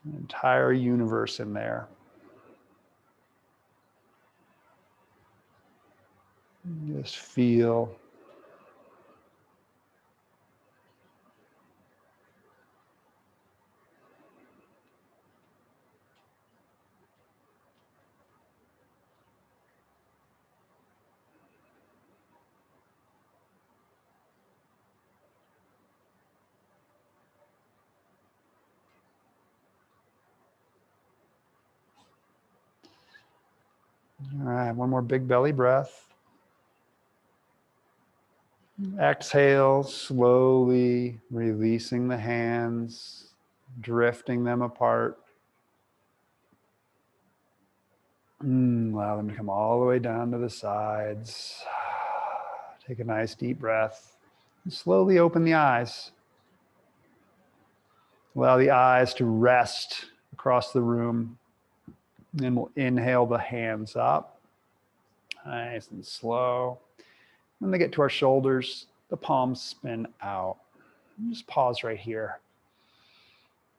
An entire universe in there. Just feel. All right, one more big belly breath. Exhale, slowly releasing the hands, drifting them apart. Allow them to come all the way down to the sides. Take a nice deep breath. And slowly open the eyes. Allow the eyes to rest across the room. And we'll inhale the hands up. Nice and slow. When they get to our shoulders, the palms spin out. Just pause right here.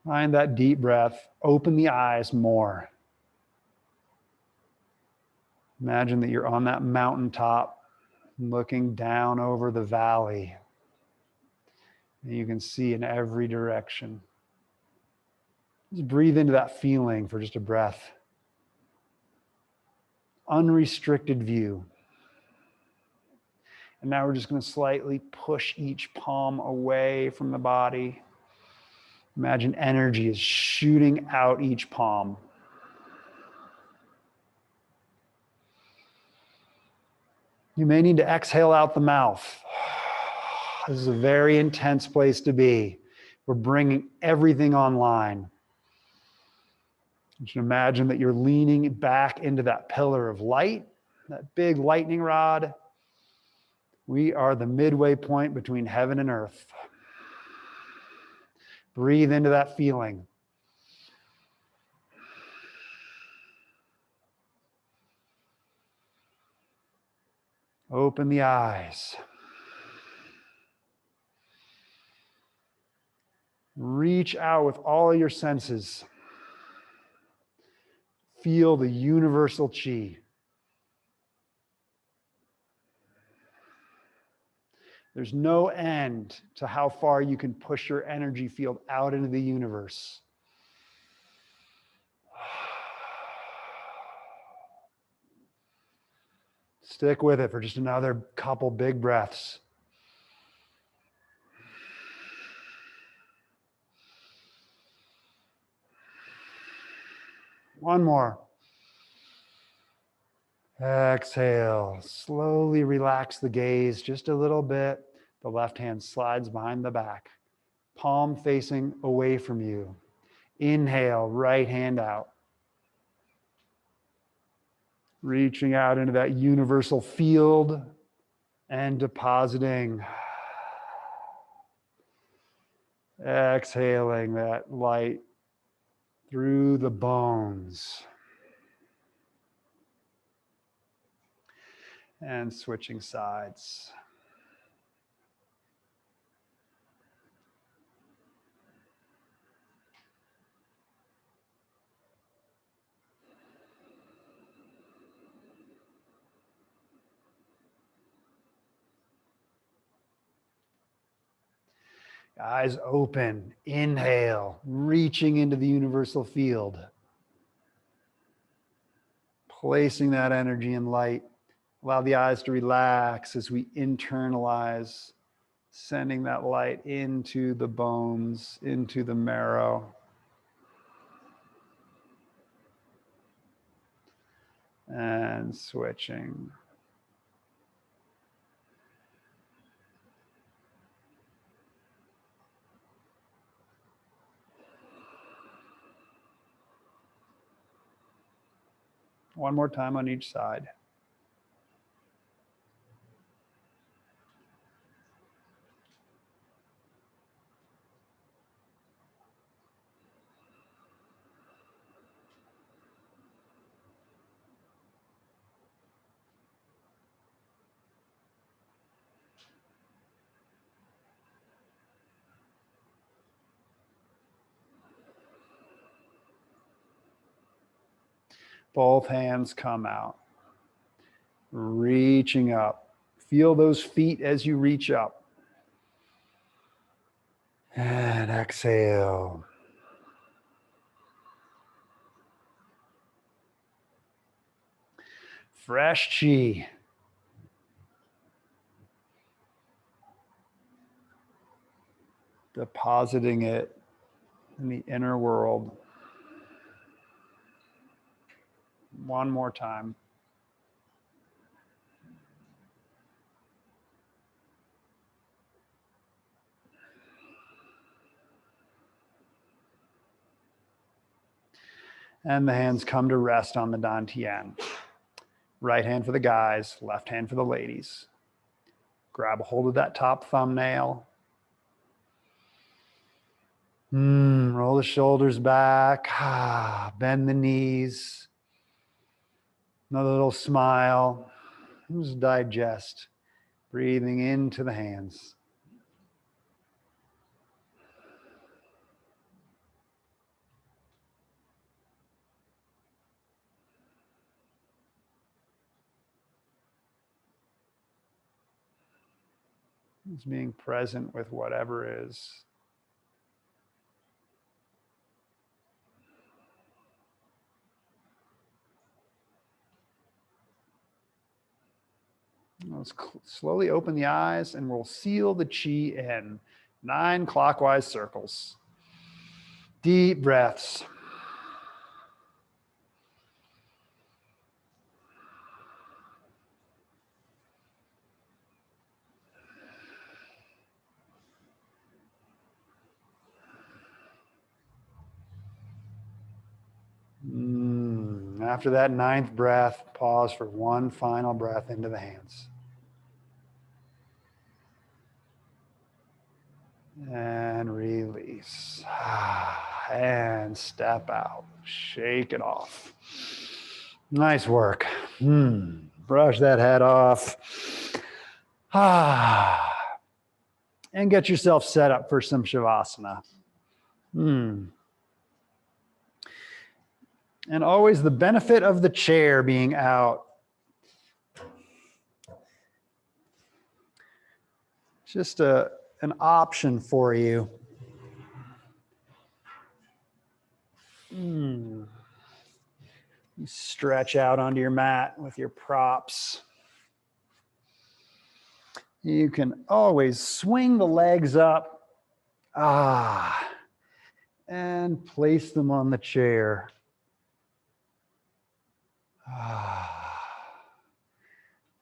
Find that deep breath. Open the eyes more. Imagine that you're on that mountaintop, looking down over the valley. And you can see in every direction. Just breathe into that feeling for just a breath. Unrestricted view. And now we're just going to slightly push each palm away from the body. Imagine energy is shooting out each palm. You may need to exhale out the mouth. This is a very intense place to be. We're bringing everything online. You can imagine that you're leaning back into that pillar of light, that big lightning rod. We are the midway point between heaven and earth. Breathe into that feeling. Open the eyes. Reach out with all your senses. Feel the universal chi. There's no end to how far you can push your energy field out into the universe. Stick with it for just another couple big breaths. One more. Exhale. Slowly relax the gaze just a little bit. The left hand slides behind the back, palm facing away from you. Inhale, right hand out. Reaching out into that universal field and depositing. Exhaling that light through the bones. And switching sides. Eyes open, inhale, reaching into the universal field. Placing that energy and light. Allow the eyes to relax as we internalize, sending that light into the bones, into the marrow. And switching. One more time on each side. Both hands come out. Reaching up. Feel those feet as you reach up. And exhale. Fresh chi. Depositing it in the inner world. One more time. And the hands come to rest on the dantian. Right hand for the guys, left hand for the ladies. Grab a hold of that top thumbnail. Roll the shoulders back. Bend the knees. Another little smile. Just digest. Breathing into the hands. Just being present with whatever is. Let's slowly open the eyes and we'll seal the chi in 9 clockwise circles. Deep breaths. after that 9th breath, pause for one final breath into the hands. And release. And step out. Shake it off. Nice work. Brush that head off. And get yourself set up for some Shavasana. And always the benefit of the chair being out. Just an option for you. You stretch out onto your mat with your props. You can always swing the legs up. And place them on the chair.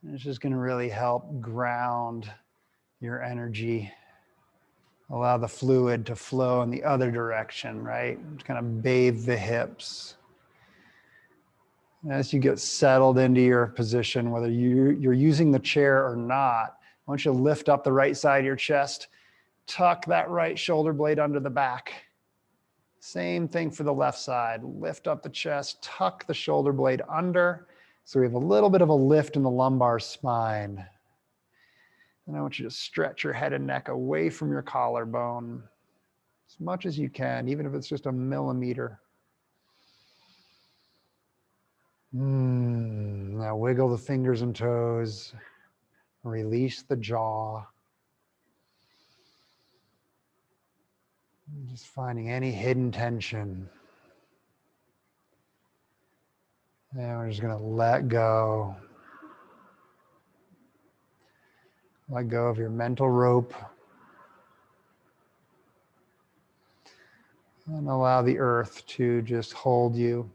And it's just going to really help ground your energy. Allow the fluid to flow in the other direction, right? Just kind of bathe the hips. As you get settled into your position, whether you're using the chair or not, I want you to lift up the right side of your chest, tuck that right shoulder blade under the back. Same thing for the left side. Lift up the chest, tuck the shoulder blade under. So we have a little bit of a lift in the lumbar spine. And I want you to stretch your head and neck away from your collarbone as much as you can, even if it's just a millimeter. Now wiggle the fingers and toes. Release the jaw. Just finding any hidden tension. And we're just going to let go. Let go of your mental rope. And allow the earth to just hold you.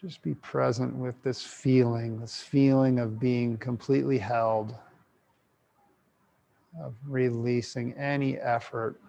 Just be present with this feeling of being completely held, of releasing any effort.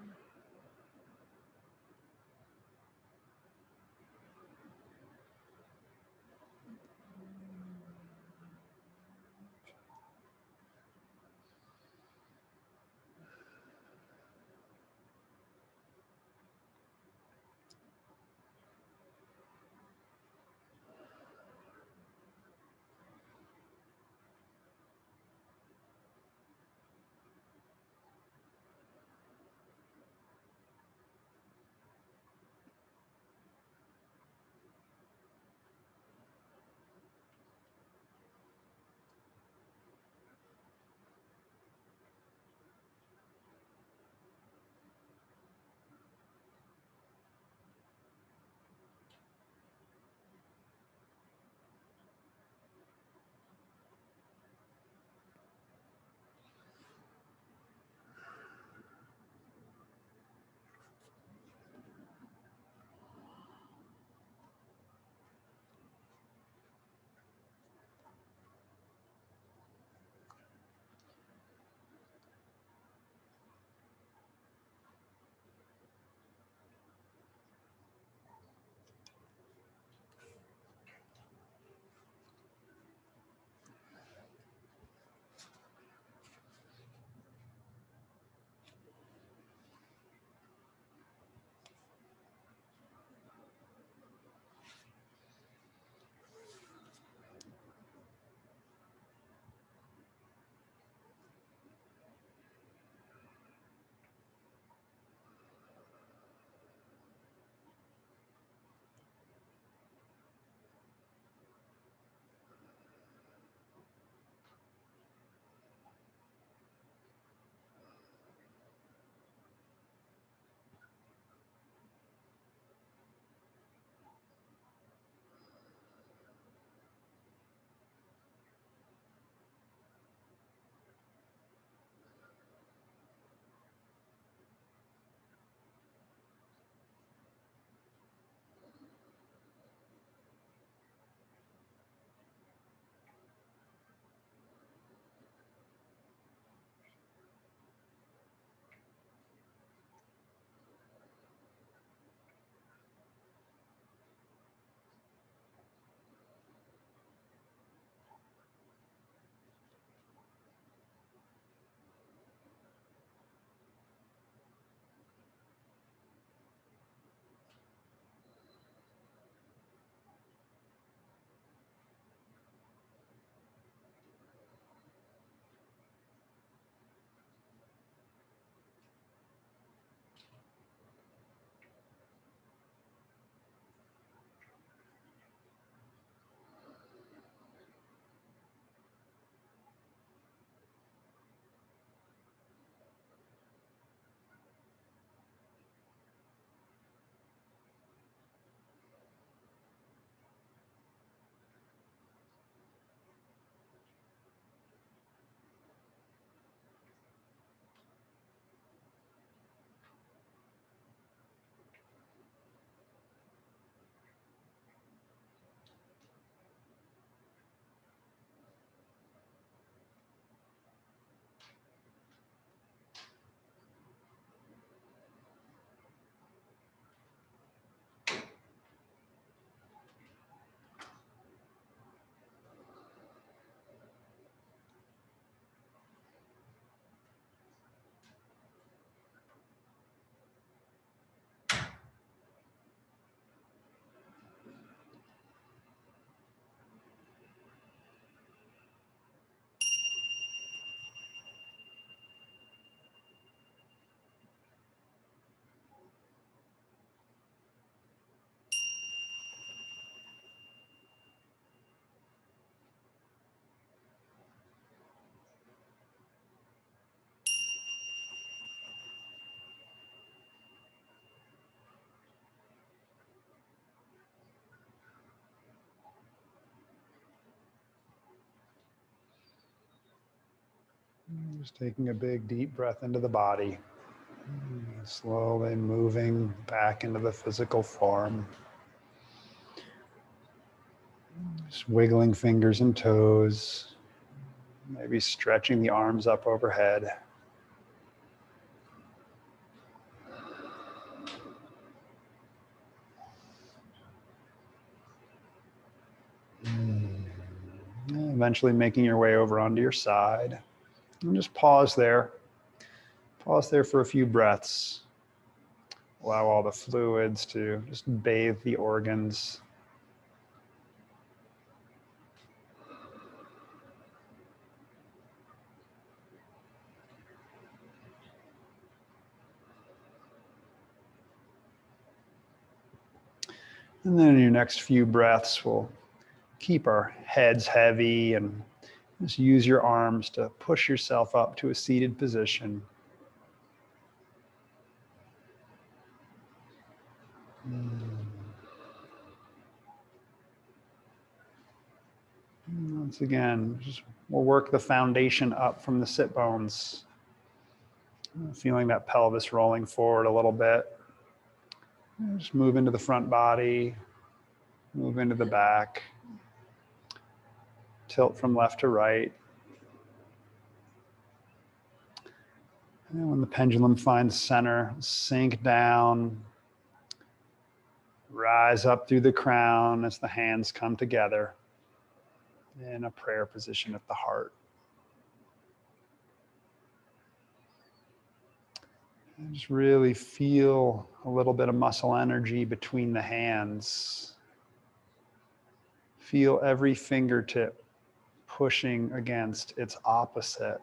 Just taking a big deep breath into the body. Slowly moving back into the physical form. Just wiggling fingers and toes. Maybe stretching the arms up overhead. Eventually making your way over onto your side. And just pause there. Pause there for a few breaths. Allow all the fluids to just bathe the organs. And then in your next few breaths, we'll keep our heads heavy and just use your arms to push yourself up to a seated position. Once again, we'll work the foundation up from the sit bones. Feeling that pelvis rolling forward a little bit. Just move into the front body, move into the back. Tilt from left to right. And when the pendulum finds center, sink down. Rise up through the crown as the hands come together in a prayer position at the heart. And just really feel a little bit of muscle energy between the hands. Feel every fingertip pushing against its opposite.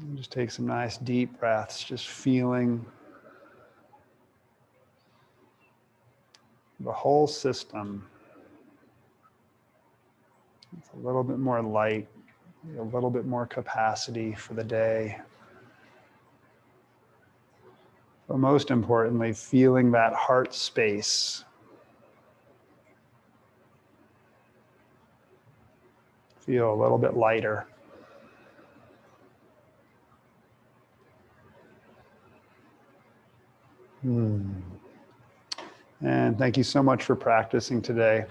And just take some nice deep breaths, just feeling the whole system. It's a little bit more light, a little bit more capacity for the day. But most importantly, feeling that heart space. Feel a little bit lighter. And thank you so much for practicing today.